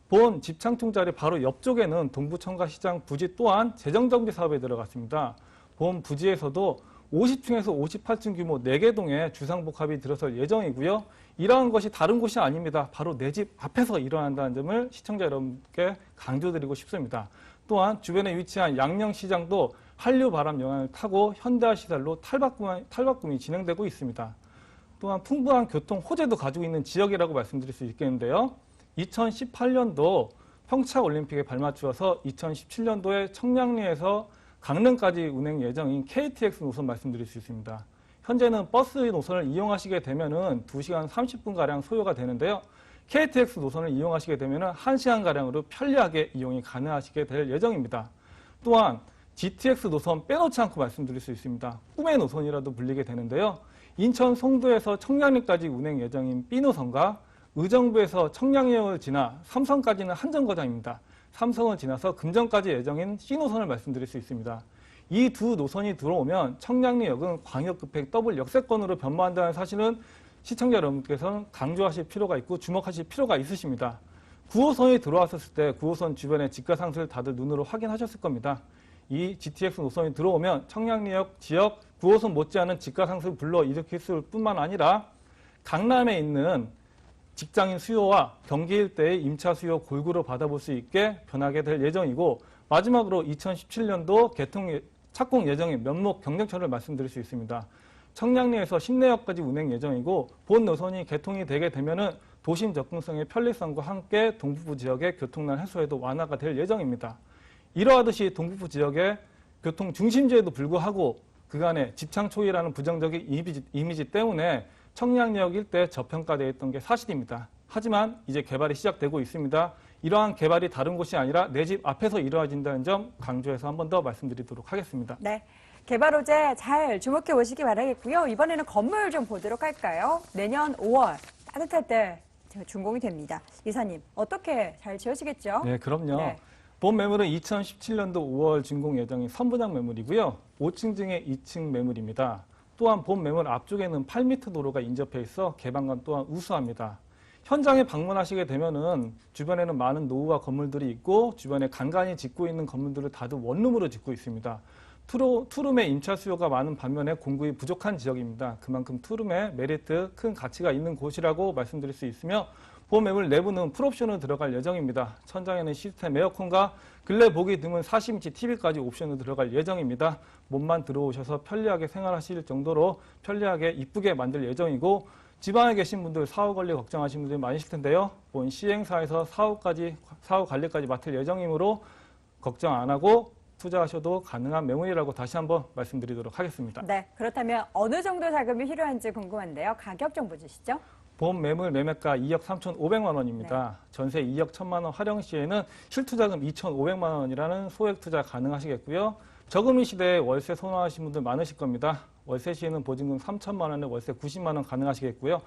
본 집창총 자리 바로 옆쪽에는 동부청과시장 부지 또한 재정정비 사업에 들어갔습니다. 본 부지에서도 50층에서 58층 규모 4개 동에 주상복합이 들어설 예정이고요. 이러한 것이 다른 곳이 아닙니다. 바로 내 집 앞에서 일어난다는 점을 시청자 여러분께 강조드리고 싶습니다. 또한 주변에 위치한 양령시장도 한류 바람 영향을 타고 현대화 시설로 탈바꿈이 진행되고 있습니다. 또한 풍부한 교통 호재도 가지고 있는 지역이라고 말씀드릴 수 있겠는데요. 2018년도 평창올림픽에 발맞추어서 2017년도에 청량리에서 강릉까지 운행 예정인 KTX 노선 말씀드릴 수 있습니다. 현재는 버스 노선을 이용하시게 되면은 2시간 30분가량 소요가 되는데요. KTX 노선을 이용하시게 되면은 1시간가량으로 편리하게 이용이 가능하시게 될 예정입니다. 또한 GTX 노선 빼놓지 않고 말씀드릴 수 있습니다. 꿈의 노선이라도 불리게 되는데요. 인천 송도에서 청량리까지 운행 예정인 B노선과 의정부에서 청량리역을 지나 삼성까지는 한정거장입니다. 삼성을 지나서 금정까지 예정인 C노선을 말씀드릴 수 있습니다. 이 두 노선이 들어오면 청량리역은 광역급행 더블 역세권으로 변모한다는 사실은 시청자 여러분께서는 강조하실 필요가 있고 주목하실 필요가 있으십니다. 9호선이 들어왔을 때 9호선 주변의 집가상승을 다들 눈으로 확인하셨을 겁니다. 이 GTX 노선이 들어오면 청량리역 지역 9호선 못지않은 집가상승을 불러일으킬 뿐만 아니라 강남에 있는 직장인 수요와 경기 일대의 임차 수요 골고루 받아볼 수 있게 변하게 될 예정이고 마지막으로 2017년도 착공 예정인 면목 경쟁철을 말씀드릴 수 있습니다. 청량리에서 신내역까지 운행 예정이고 본 노선이 개통이 되게 되면은 도심 접근성의 편리성과 함께 동북부 지역의 교통난 해소에도 완화가 될 예정입니다. 이러하듯이 동북부 지역의 교통 중심지에도 불구하고 그간의 집창초이라는 부정적인 이미지 때문에 청량리역 일대 저평가되어 있던 게 사실입니다. 하지만 이제 개발이 시작되고 있습니다. 이러한 개발이 다른 곳이 아니라 내 집 앞에서 이루어진다는 점 강조해서 한 번 더 말씀드리도록 하겠습니다. 네, 개발 호재 잘 주목해 보시기 바라겠고요. 이번에는 건물 좀 보도록 할까요? 내년 5월 따뜻할 때 준공이 됩니다. 이사님, 어떻게 잘 지어지겠죠? 네, 그럼요. 네. 본 매물은 2017년도 5월 준공 예정인 선분양 매물이고요. 5층 중에 2층 매물입니다. 또한 본 매물 앞쪽에는 8m 도로가 인접해 있어 개방감 또한 우수합니다. 현장에 방문하시게 되면은 주변에는 많은 노후화 건물들이 있고 주변에 간간히 짓고 있는 건물들을 다들 원룸으로 짓고 있습니다. 투룸의 임차 수요가 많은 반면에 공급이 부족한 지역입니다. 그만큼 투룸의 메리트, 큰 가치가 있는 곳이라고 말씀드릴 수 있으며 본 매물 내부는 풀옵션으로 들어갈 예정입니다. 천장에는 시스템 에어컨과 근래 보기 드문 40인치 TV까지 옵션으로 들어갈 예정입니다. 몸만 들어오셔서 편리하게 생활하실 정도로 편리하게 이쁘게 만들 예정이고 지방에 계신 분들 사후 관리 걱정하시는 분들이 많으실 텐데요. 본 시행사에서 사후 관리까지 맡을 예정이므로 걱정 안 하고 투자하셔도 가능한 매물이라고 다시 한번 말씀드리도록 하겠습니다. 네, 그렇다면 어느 정도 자금이 필요한지 궁금한데요. 가격 정보 주시죠. 본 매물 매매가 2억 3,500만 원입니다. 네. 전세 2억 1,000만 원 활용 시에는 실투자금 2,500만 원이라는 소액 투자 가능하시겠고요. 저금리 시대에 월세 선호하시는 분들 많으실 겁니다. 월세 시에는 보증금 3천만 원에 월세 90만 원 가능하시겠고요.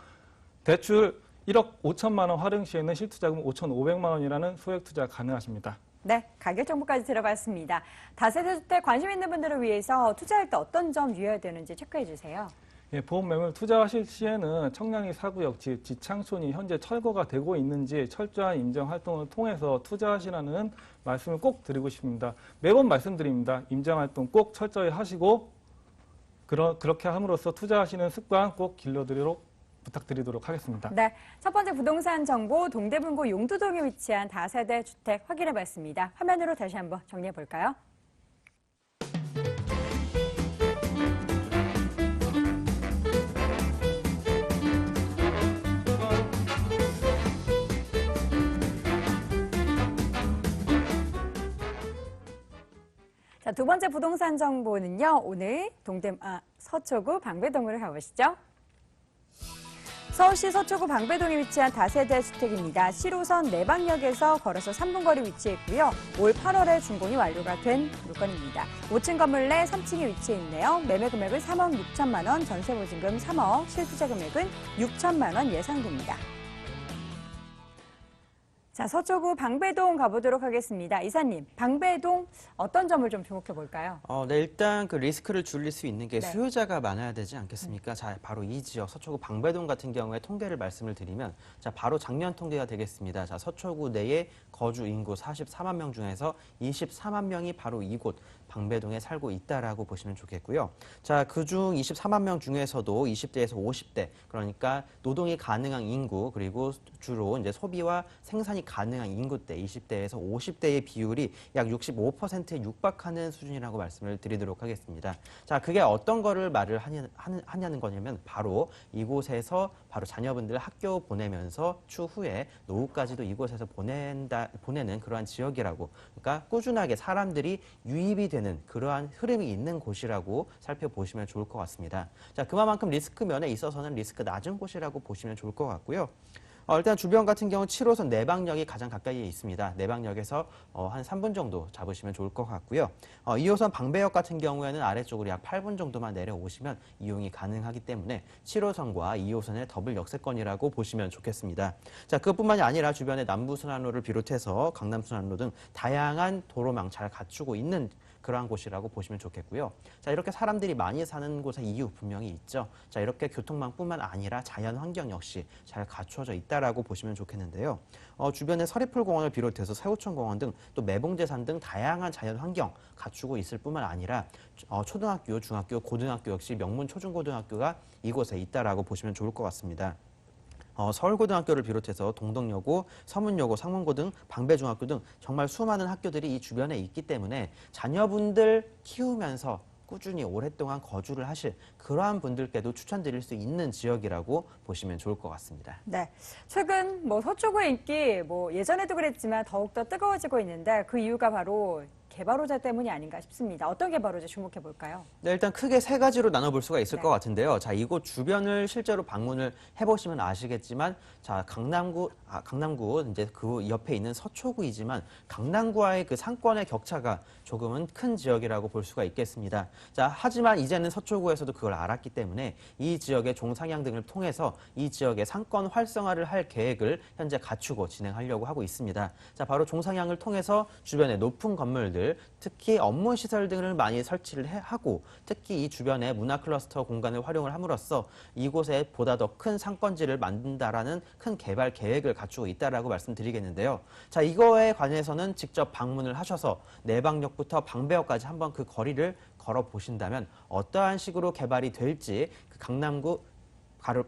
대출 1억 5천만 원 활용 시에는 실투자금 5,500만 원이라는 소액 투자 가능하십니다. 네, 가격 정보까지 들어봤습니다. 다세대 주택 관심 있는 분들을 위해서 투자할 때 어떤 점 유의해야 되는지 체크해 주세요. 예, 보험 매물 투자하실 시에는 청량리 사구역 지창촌이 현재 철거가 되고 있는지 철저한 임정 활동을 통해서 투자하시라는 말씀을 꼭 드리고 싶습니다. 매번 말씀드립니다. 임정 활동 꼭 철저히 하시고 그렇게 함으로써 투자하시는 습관 꼭 길러드리도록 부탁드리도록 하겠습니다. 네, 첫 번째 부동산 정보 동대문구 용두동에 위치한 다세대 주택 확인해 봤습니다. 화면으로 다시 한번 정리해 볼까요? 자, 두 번째 부동산 정보는요. 오늘 서초구 방배동으로 가보시죠. 서울시 서초구 방배동에 위치한 다세대 주택입니다. 7호선 내방역에서 걸어서 3분 거리 위치해 있고요. 올 8월에 준공이 완료가 된 물건입니다. 5층 건물 내 3층에 위치해 있네요. 매매 금액은 3억 6천만 원, 전세 보증금 3억, 실투자 금액은 6천만 원 예상됩니다. 자, 서초구 방배동 가보도록 하겠습니다. 이사님, 방배동 어떤 점을 좀 주목해 볼까요? 네, 일단 그 리스크를 줄일 수 있는 게 네. 수요자가 많아야 되지 않겠습니까? 자, 바로 이 지역 서초구 방배동 같은 경우에 통계를 말씀을 드리면, 자, 바로 작년 통계가 되겠습니다. 자, 서초구 내에 거주 인구 44만 명 중에서 24만 명이 바로 이곳 방배동에 살고 있다라고 보시면 좋겠고요. 자, 그중 24만 명 중에서도 20대에서 50대, 그러니까 노동이 가능한 인구, 그리고 주로 이제 소비와 생산이 가능한 인구대 20대에서 50대의 비율이 약 65%에 육박하는 수준이라고 말씀을 드리도록 하겠습니다. 자, 그게 어떤 거를 말을 하냐는 거냐면 바로 이곳에서 바로 자녀분들 학교 보내면서 추후에 노후까지도 이곳에서 보내는 그러한 지역이라고, 그러니까 꾸준하게 사람들이 유입이 되는 그러한 흐름이 있는 곳이라고 살펴보시면 좋을 것 같습니다. 자, 그만큼 리스크 면에 있어서는 리스크 낮은 곳이라고 보시면 좋을 것 같고요. 일단 주변 같은 경우 7호선 내방역이 가장 가까이에 있습니다. 내방역에서 한 3분 정도 잡으시면 좋을 것 같고요. 2호선 방배역 같은 경우에는 아래쪽으로 약 8분 정도만 내려오시면 이용이 가능하기 때문에 7호선과 2호선의 더블 역세권이라고 보시면 좋겠습니다. 자, 그것뿐만이 아니라 주변에 남부순환로를 비롯해서 강남순환로 등 다양한 도로망 잘 갖추고 있는 그러한 곳이라고 보시면 좋겠고요. 자, 이렇게 사람들이 많이 사는 곳의 이유 분명히 있죠. 자, 이렇게 교통망뿐만 아니라 자연 환경 역시 잘 갖춰져 있다라고 보시면 좋겠는데요. 주변에 서리풀공원을 비롯해서 세우천공원 등 또 매봉제산 등 다양한 자연 환경 갖추고 있을 뿐만 아니라 초등학교, 중학교, 고등학교 역시 명문 초중고등학교가 이곳에 있다라고 보시면 좋을 것 같습니다. 서울고등학교를 비롯해서 동덕여고, 서문여고, 상문고 등 방배중학교 등 정말 수많은 학교들이 이 주변에 있기 때문에 자녀분들 키우면서 꾸준히 오랫동안 거주를 하실 그러한 분들께도 추천드릴 수 있는 지역이라고 보시면 좋을 것 같습니다. 네, 최근 서초구의 인기 예전에도 그랬지만 더욱더 뜨거워지고 있는데 그 이유가 바로 개발호재 때문이 아닌가 싶습니다. 어떤 개발호재 주목해 볼까요? 네, 일단 크게 세 가지로 나눠볼 수가 있을 네. 것 같은데요. 자, 이곳 주변을 실제로 방문을 해보시면 아시겠지만, 자, 강남구 이제 그 옆에 있는 서초구이지만 강남구와의 그 상권의 격차가 조금은 큰 지역이라고 볼 수가 있겠습니다. 자, 하지만 이제는 서초구에서도 그걸 알았기 때문에 이 지역의 종상향 등을 통해서 이 지역의 상권 활성화를 할 계획을 현재 갖추고 진행하려고 하고 있습니다. 자, 바로 종상향을 통해서 주변의 높은 건물들, 특히 업무 시설 등을 많이 설치를 하고, 특히 이 주변의 문화 클러스터 공간을 활용을 함으로써 이곳에 보다 더 큰 상권지를 만든다라는 큰 개발 계획을 갖추고 있다라고 말씀드리겠는데요. 자, 이거에 관해서는 직접 방문을 하셔서 내방역부터 방배역까지 한번 그 거리를 걸어 보신다면 어떠한 식으로 개발이 될지 그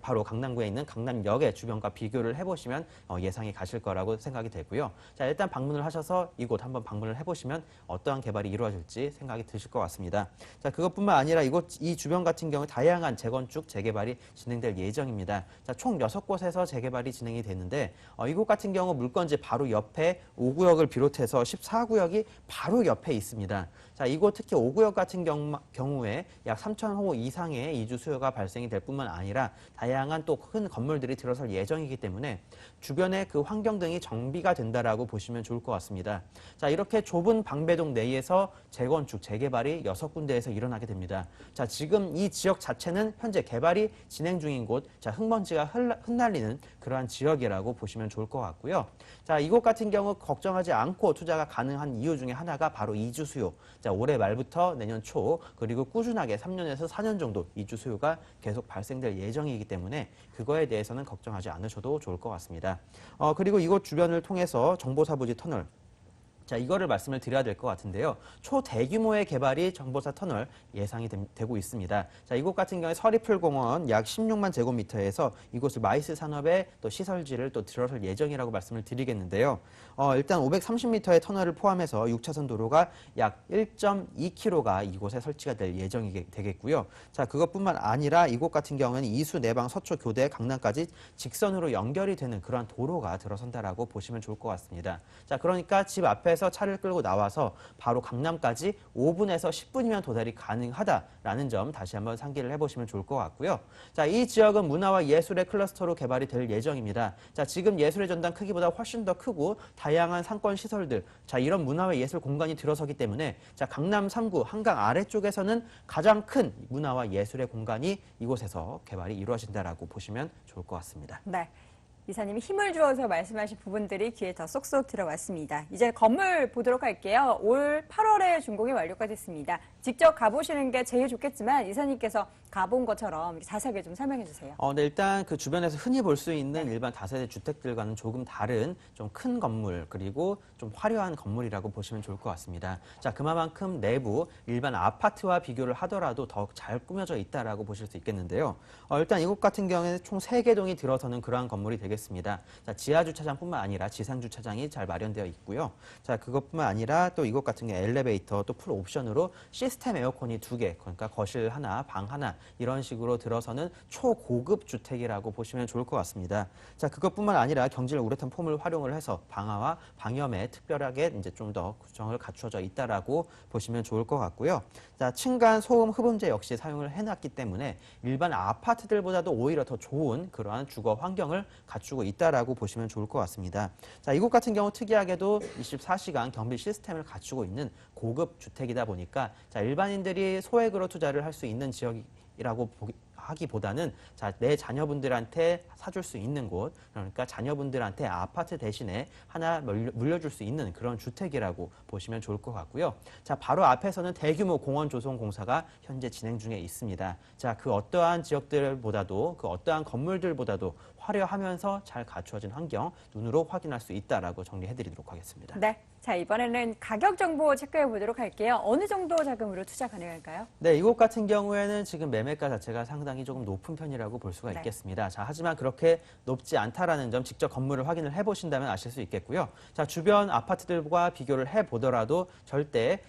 바로 강남구에 있는 강남역의 주변과 비교를 해보시면 예상이 가실 거라고 생각이 되고요. 자, 일단 방문을 하셔서 이곳 한번 방문을 해보시면 어떠한 개발이 이루어질지 생각이 드실 것 같습니다. 자, 그것뿐만 아니라 이 주변 같은 경우 다양한 재건축, 재개발이 진행될 예정입니다. 자, 총 6곳에서 재개발이 진행이 되는데 이곳 같은 경우 물건지 바로 옆에 5구역을 비롯해서 14구역이 바로 옆에 있습니다. 자, 이곳 특히 5구역 같은 경우에 약 3,000호 이상의 이주 수요가 발생이 될 뿐만 아니라 다양한 또 큰 건물들이 들어설 예정이기 때문에 주변의 그 환경 등이 정비가 된다라고 보시면 좋을 것 같습니다. 자, 이렇게 좁은 방배동 내에서 재건축, 재개발이 6군데에서 일어나게 됩니다. 자, 지금 이 지역 자체는 현재 개발이 진행 중인 곳, 자, 흙먼지가 흩날리는 그러한 지역이라고 보시면 좋을 것 같고요. 자, 이곳 같은 경우 걱정하지 않고 투자가 가능한 이유 중에 하나가 바로 이주 수요. 자, 올해 말부터 내년 초 그리고 꾸준하게 3년에서 4년 정도 이주 수요가 계속 발생될 예정이기 때문에 그거에 대해서는 걱정하지 않으셔도 좋을 것 같습니다. 그리고 이곳 주변을 통해서 정보사부지 터널, 자, 이거를 말씀을 드려야 될 것 같은데요. 초대규모의 개발이 정보사 터널 예상이 되고 있습니다. 자, 이곳 같은 경우에 서리풀공원 약 16만 제곱미터에서 이곳을 마이스 산업의 또 시설지를 또 들어설 예정이라고 말씀을 드리겠는데요. 일단 530m의 터널을 포함해서 6차선 도로가 약 1.2km가 이곳에 설치가 될 예정이 되겠고요. 자, 그것뿐만 아니라 이곳 같은 경우에는 이수, 내방, 서초, 교대, 강남까지 직선으로 연결이 되는 그러한 도로가 들어선다라고 보시면 좋을 것 같습니다. 자, 그러니까 집 앞에서 차를 끌고 나와서 바로 강남까지 5분에서 10분이면 도달이 가능하다라는 점 다시 한번 상기를 해보시면 좋을 것 같고요. 자, 이 지역은 문화와 예술의 클러스터로 개발이 될 예정입니다. 자, 지금 예술의 전당 크기보다 훨씬 더 크고 다양한 상권 시설들, 자, 이런 문화와 예술 공간이 들어서기 때문에 자, 강남 3구 한강 아래쪽에서는 가장 큰 문화와 예술의 공간이 이곳에서 개발이 이루어진다라고 보시면 좋을 것 같습니다. 네. 이사님이 힘을 주어서 말씀하신 부분들이 귀에 더 쏙쏙 들어왔습니다. 이제 건물 보도록 할게요. 올 8월에 준공이 완료가 됐습니다. 직접 가보시는 게 제일 좋겠지만 이사님께서 가본 것처럼 자세하게 좀 설명해 주세요. 네, 일단 그 주변에서 흔히 볼 수 있는 일반 다세대 주택들과는 조금 다른 좀 큰 건물 그리고 좀 화려한 건물이라고 보시면 좋을 것 같습니다. 자, 그만큼 내부 일반 아파트와 비교를 하더라도 더 잘 꾸며져 있다라고 보실 수 있겠는데요. 일단 이곳 같은 경우에는 총 3개 동이 들어서는 그러한 건물이 되겠습니다. 자, 지하 주차장뿐만 아니라 지상 주차장이 잘 마련되어 있고요. 자, 그것뿐만 아니라 또 이곳 같은 경우 엘리베이터 또 풀 옵션으로 시스템 에어컨이 2개, 그러니까 거실 하나, 방 하나 이런 식으로 들어서는 초고급 주택이라고 보시면 좋을 것 같습니다. 자, 그것뿐만 아니라 경질 우레탄 폼을 활용을 해서 방화와 방염에 특별하게 이제 좀 더 구성을 갖춰져 있다라고 보시면 좋을 것 같고요. 자, 층간 소음 흡음재 역시 사용을 해놨기 때문에 일반 아파트들보다도 오히려 더 좋은 그러한 주거 환경을 갖추고 있다라고 보시면 좋을 것 같습니다. 자, 이곳 같은 경우 특이하게도 24시간 경비 시스템을 갖추고 있는 고급 주택이다 보니까 자, 일반인들이 소액으로 투자를 할 수 있는 지역이라고 하기보다는 자, 내 자녀분들한테 사줄 수 있는 곳, 그러니까 자녀분들한테 아파트 대신에 하나 물려줄 수 있는 그런 주택이라고 보시면 좋을 것 같고요. 자, 바로 앞에서는 대규모 공원 조성 공사가 현재 진행 중에 있습니다. 자, 그 어떠한 지역들보다도 그 어떠한 건물들보다도 화려하면서 잘 갖추어진 환경 눈으로 확인할 수 있다라고 정리해드리도록 하겠습니다. 네. 자, 이번에는 가격 정보 체크해 보도록 할게요. 어느 정도 자금으로 투자 가능할까요? 네, 이곳 같은 경우에는 지금 매매가 자체가 상당히 조금 높은 편이라고 볼 수가 네. 있겠습니다. 자, 하지만 그렇게 높지 않다라는 점 직접 건물을 확인을 해보신다면 아실 수 있겠고요. 자, 주변 아파트들과 비교를 해보더라도 절대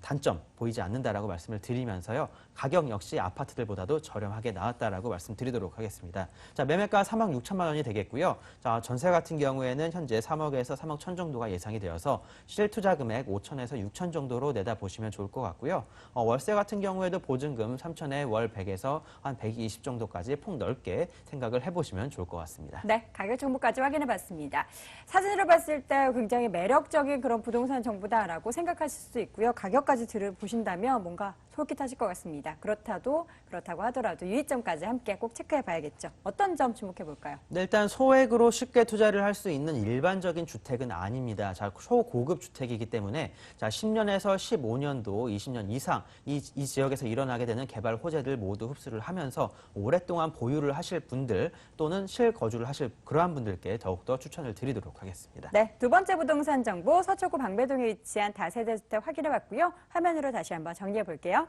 단점 보이지 않는다라고 말씀을 드리면서요. 가격 역시 아파트들보다도 저렴하게 나왔다라고 말씀드리도록 하겠습니다. 자, 매매가 3억 6천만 원이 되겠고요. 자, 전세 같은 경우에는 현재 3억에서 3억 1천 정도가 예상이 되어서 실투자 금액 5천에서 6천 정도로 내다보시면 좋을 것 같고요. 월세 같은 경우에도 보증금 3천에 월 100에서 한 120 정도까지 폭 넓게 생각을 해보시면 좋을 것 같습니다. 네, 가격 정보까지 확인해 봤습니다. 사진으로 봤을 때 굉장히 매력적인 그런 부동산 정보다라고 생각하실 수 있고요. 가격까지 들어보신다면 뭔가 솔깃하실 것 같습니다. 그렇다고 하더라도 유의점까지 함께 꼭 체크해 봐야겠죠. 어떤 점 주목해 볼까요? 네, 일단 소액으로 쉽게 투자를 할 수 있는 일반적인 주택은 아닙니다. 자, 초고급 주택이기 때문에 자, 10년에서 15년도, 20년 이상 이 지역에서 일어나게 되는 개발 호재들 모두 흡수를 하면서 오랫동안 보유를 하실 분들 또는 실거주를 하실 그러한 분들께 더욱더 추천을 드리도록 하겠습니다. 네, 두 번째 부동산 정보 서초구 방배동에 위치한 다세대 주택 확인해 봤고요. 화면으로 다시 한번 정리해 볼게요.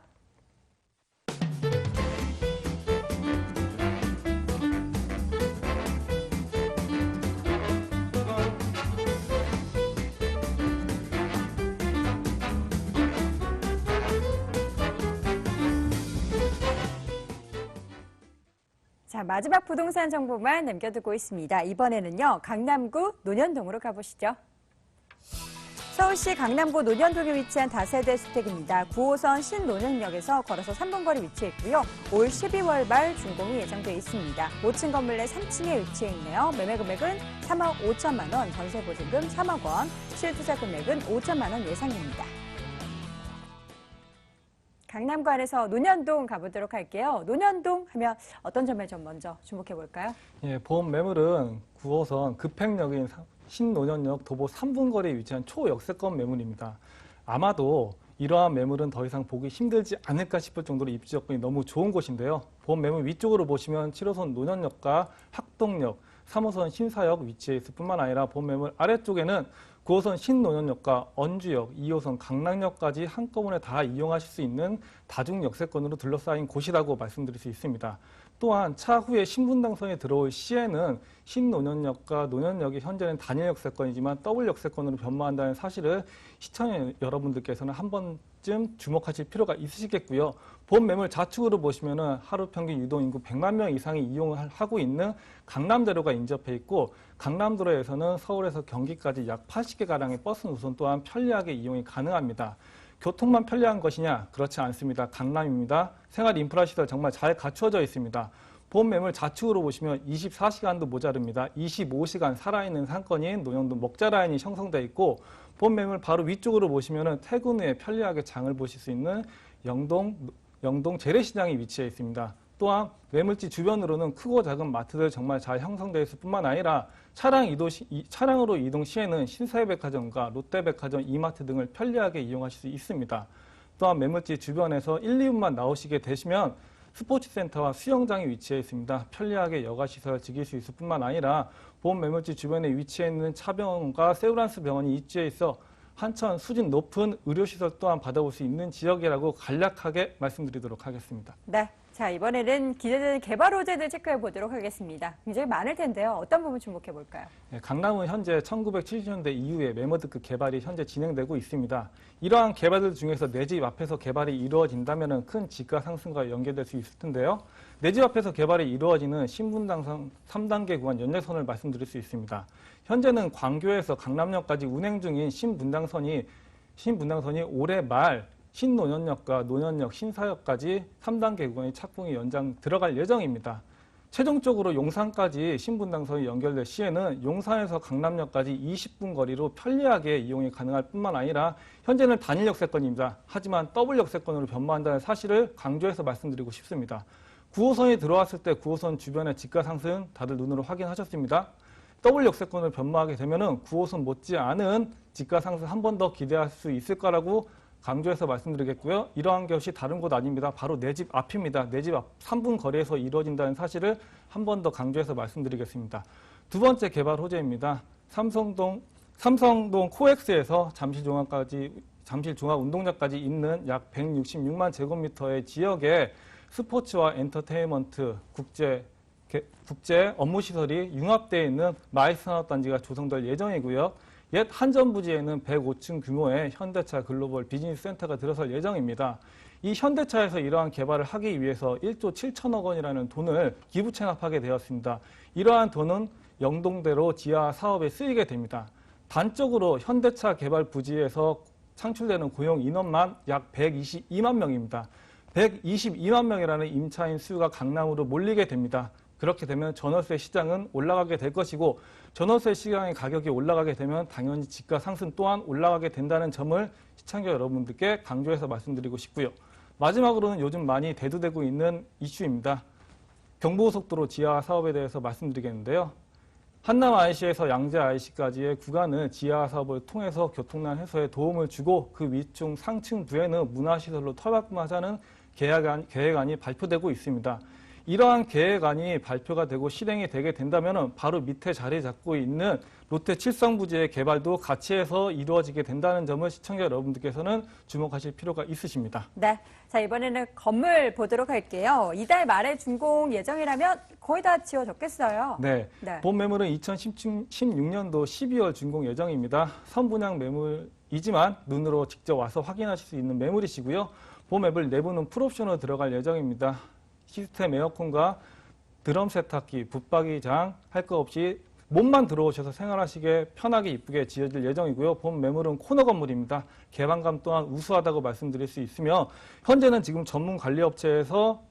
자, 마지막 부동산 정보만 남겨두고 있습니다. 이번에는요, 강남구 논현동으로 가보시죠. 서울시 강남구 논현동에 위치한 다세대 주택입니다. 9호선 신논현역에서 걸어서 3분 거리 위치해 있고요. 올 12월 말 준공이 예정되어 있습니다. 5층 건물 내 3층에 위치해 있네요. 매매 금액은 3억 5천만 원, 전세 보증금 3억 원, 실투자 금액은 5천만 원 예상입니다. 강남구 안에서 논현동 가보도록 할게요. 논현동 하면 어떤 점에 좀 먼저 주목해 볼까요? 예, 본 매물은 9호선 급행역인 신논현역 도보 3분 거리에 위치한 초역세권 매물입니다. 아마도 이러한 매물은 더 이상 보기 힘들지 않을까 싶을 정도로 입지 여건이 너무 좋은 곳인데요. 본 매물 위쪽으로 보시면 7호선 논현역과 학동역, 3호선 신사역 위치해 있을 뿐만 아니라 본 매물 아래쪽에는 9호선 신논현역과 언주역, 2호선 강남역까지 한꺼번에 다 이용하실 수 있는 다중역세권으로 둘러싸인 곳이라고 말씀드릴 수 있습니다. 또한 차후에 신분당선에 들어올 시에는 신논현역과 논현역이 현재는 단일 역세권이지만 더블 역세권으로 변모한다는 사실을 시청자 여러분들께서는 한 번쯤 주목하실 필요가 있으시겠고요. 본 매물 좌측으로 보시면은 하루 평균 유동 인구 100만 명 이상이 이용을 하고 있는 강남대로가 인접해 있고 강남도로에서는 서울에서 경기까지 약 80개가량의 버스 노선 또한 편리하게 이용이 가능합니다. 교통만 편리한 것이냐? 그렇지 않습니다. 강남입니다. 생활 인프라 시설 정말 잘 갖추어져 있습니다. 본 매물 좌측으로 보시면 24시간도 모자릅니다. 25시간 살아있는 상권인 논현동 먹자 라인이 형성되어 있고 본 매물 바로 위쪽으로 보시면 퇴근 후에 편리하게 장을 보실 수 있는 영동 재래시장이 위치해 있습니다. 또한 매물지 주변으로는 크고 작은 마트들 정말 잘 형성되어 있을 뿐만 아니라 차량으로 이동 시에는 신세백화점과 롯데백화점, 이마트 등을 편리하게 이용하실 수 있습니다. 또한 매물지 주변에서 1, 2분만 나오시게 되시면 스포츠센터와 수영장이 위치해 있습니다. 편리하게 여가시설을 즐길 수 있을 뿐만 아니라 본 매물지 주변에 위치해 있는 차병원과 세브란스 병원이 위치해 있어 한천 수준 높은 의료시설 또한 받아볼 수 있는 지역이라고 간략하게 말씀드리도록 하겠습니다. 네. 자, 이번에는 기대되는 개발 호재들 체크해 보도록 하겠습니다. 굉장히 많을 텐데요. 어떤 부분 주목해 볼까요? 네, 강남은 현재 1970년대 이후에 매머드급 개발이 현재 진행되고 있습니다. 이러한 개발들 중에서 내 집 앞에서 개발이 이루어진다면 큰 지가 상승과 연계될 수 있을 텐데요. 내 집 앞에서 개발이 이루어지는 신분당선 3단계 구간 연장선을 말씀드릴 수 있습니다. 현재는 광교에서 강남역까지 운행 중인 신분당선이 올해 말 신노년역과 노년역, 신사역까지 3단계 구간의 착공이 연장 들어갈 예정입니다. 최종적으로 용산까지 신분당선이 연결될 시에는 용산에서 강남역까지 20분 거리로 편리하게 이용이 가능할 뿐만 아니라 현재는 단일 역세권입니다. 하지만 더블 역세권으로 변모한다는 사실을 강조해서 말씀드리고 싶습니다. 9호선이 들어왔을 때 9호선 주변의 집가 상승 다들 눈으로 확인하셨습니다. 더블 역세권을 변모하게 되면 9호선 못지않은 집가 상승 한 번 더 기대할 수 있을 거라고 강조해서 말씀드리겠고요. 이러한 것이 다른 곳 아닙니다. 바로 내 집 앞입니다. 내 집 앞 3분 거리에서 이루어진다는 사실을 한 번 더 강조해서 말씀드리겠습니다. 두 번째 개발 호재입니다. 삼성동 코엑스에서 잠실 종합운동장까지 있는 약 166만 제곱미터의 지역에 스포츠와 엔터테인먼트, 국제 업무시설이 융합되어 있는 마이스산업단지가 조성될 예정이고요. 옛 한전부지에는 105층 규모의 현대차 글로벌 비즈니스 센터가 들어설 예정입니다. 이 현대차에서 이러한 개발을 하기 위해서 1조 7천억 원이라는 돈을 기부 체납하게 되었습니다. 이러한 돈은 영동대로 지하 사업에 쓰이게 됩니다. 단적으로 현대차 개발 부지에서 창출되는 고용 인원만 약 122만 명입니다. 122만 명이라는 임차인 수가 강남으로 몰리게 됩니다. 그렇게 되면 전월세 시장은 올라가게 될 것이고 전월세 시장의 가격이 올라가게 되면 당연히 집가 상승 또한 올라가게 된다는 점을 시청자 여러분들께 강조해서 말씀드리고 싶고요. 마지막으로는 요즘 많이 대두되고 있는 이슈입니다. 경부고속도로 지하 사업에 대해서 말씀드리겠는데요. 한남 IC에서 양재 IC까지의 구간은 지하 사업을 통해서 교통난 해소에 도움을 주고 그 위층 상층부에는 문화시설로 터널화하자는 계획안이 발표되고 있습니다. 이러한 계획안이 발표가 되고 실행이 되게 된다면 바로 밑에 자리 잡고 있는 롯데 칠성부지의 개발도 같이 해서 이루어지게 된다는 점을 시청자 여러분들께서는 주목하실 필요가 있으십니다. 네, 자 이번에는 건물 보도록 할게요. 이달 말에 준공 예정이라면 거의 다 지어졌겠어요. 네, 본 매물은 2016년도 12월 준공 예정입니다. 선분양 매물이지만 눈으로 직접 와서 확인하실 수 있는 매물이시고요. 본 매물 내부는 풀옵션으로 들어갈 예정입니다. 시스템 에어컨과 드럼 세탁기, 붙박이장 할 거 없이 몸만 들어오셔서 생활하시기에 편하게 이쁘게 지어질 예정이고요. 본 매물은 코너 건물입니다. 개방감 또한 우수하다고 말씀드릴 수 있으며 현재는 지금 전문 관리업체에서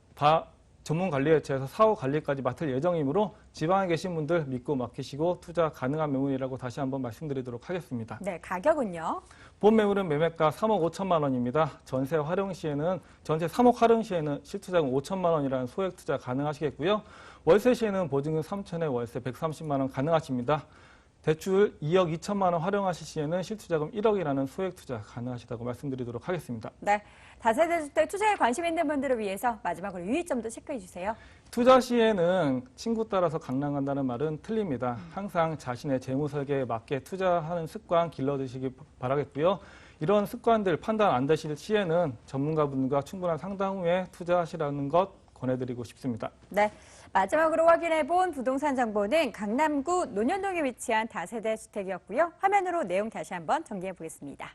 사후 관리까지 맡을 예정이므로 지방에 계신 분들 믿고 맡기시고 투자 가능한 매물이라고 다시 한번 말씀드리도록 하겠습니다. 네, 가격은요? 본 매물은 매매가 3억 5천만 원입니다. 전세 3억 활용 시에는 실투자금 5천만 원이라는 소액 투자 가능하시겠고요. 월세 시에는 보증금 3천에 월세 130만 원 가능하십니다. 대출 2억 2천만 원 활용하실 시에는 실투자금 1억이라는 소액 투자 가능하시다고 말씀드리도록 하겠습니다. 네, 다세대 주택 투자에 관심 있는 분들을 위해서 마지막으로 유의점도 체크해 주세요. 투자 시에는 친구 따라서 강남 간다는 말은 틀립니다. 항상 자신의 재무 설계에 맞게 투자하는 습관 길러드시기 바라겠고요. 이런 습관들 판단 안 되실 시에는 전문가분과 충분한 상담 후에 투자하시라는 것 권해드리고 싶습니다. 네, 마지막으로 확인해본 부동산 정보는 강남구 논현동에 위치한 다세대 주택이었고요. 화면으로 내용 다시 한번 정리해 보겠습니다.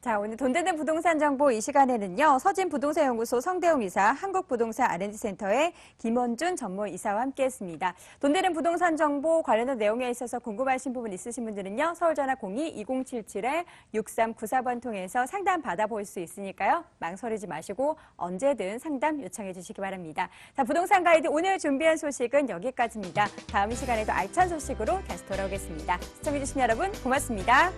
자, 자, 오늘 돈 되는 부동산 정보 이 시간에는요. 서진 부동산 연구소 성대용 이사, 한국부동산 R&D센터의 김원준 전무이사와 함께했습니다. 돈 되는 부동산 정보 관련된 내용에 있어서 궁금하신 부분 있으신 분들은요. 서울전화 02-2077-6394번 통해서 상담 받아볼 수 있으니까요. 망설이지 마시고 언제든 상담 요청해 주시기 바랍니다. 자, 부동산 가이드 오늘 준비한 소식은 여기까지입니다. 다음 시간에도 알찬 소식으로 다시 돌아오겠습니다. 시청해 주신 여러분 고맙습니다.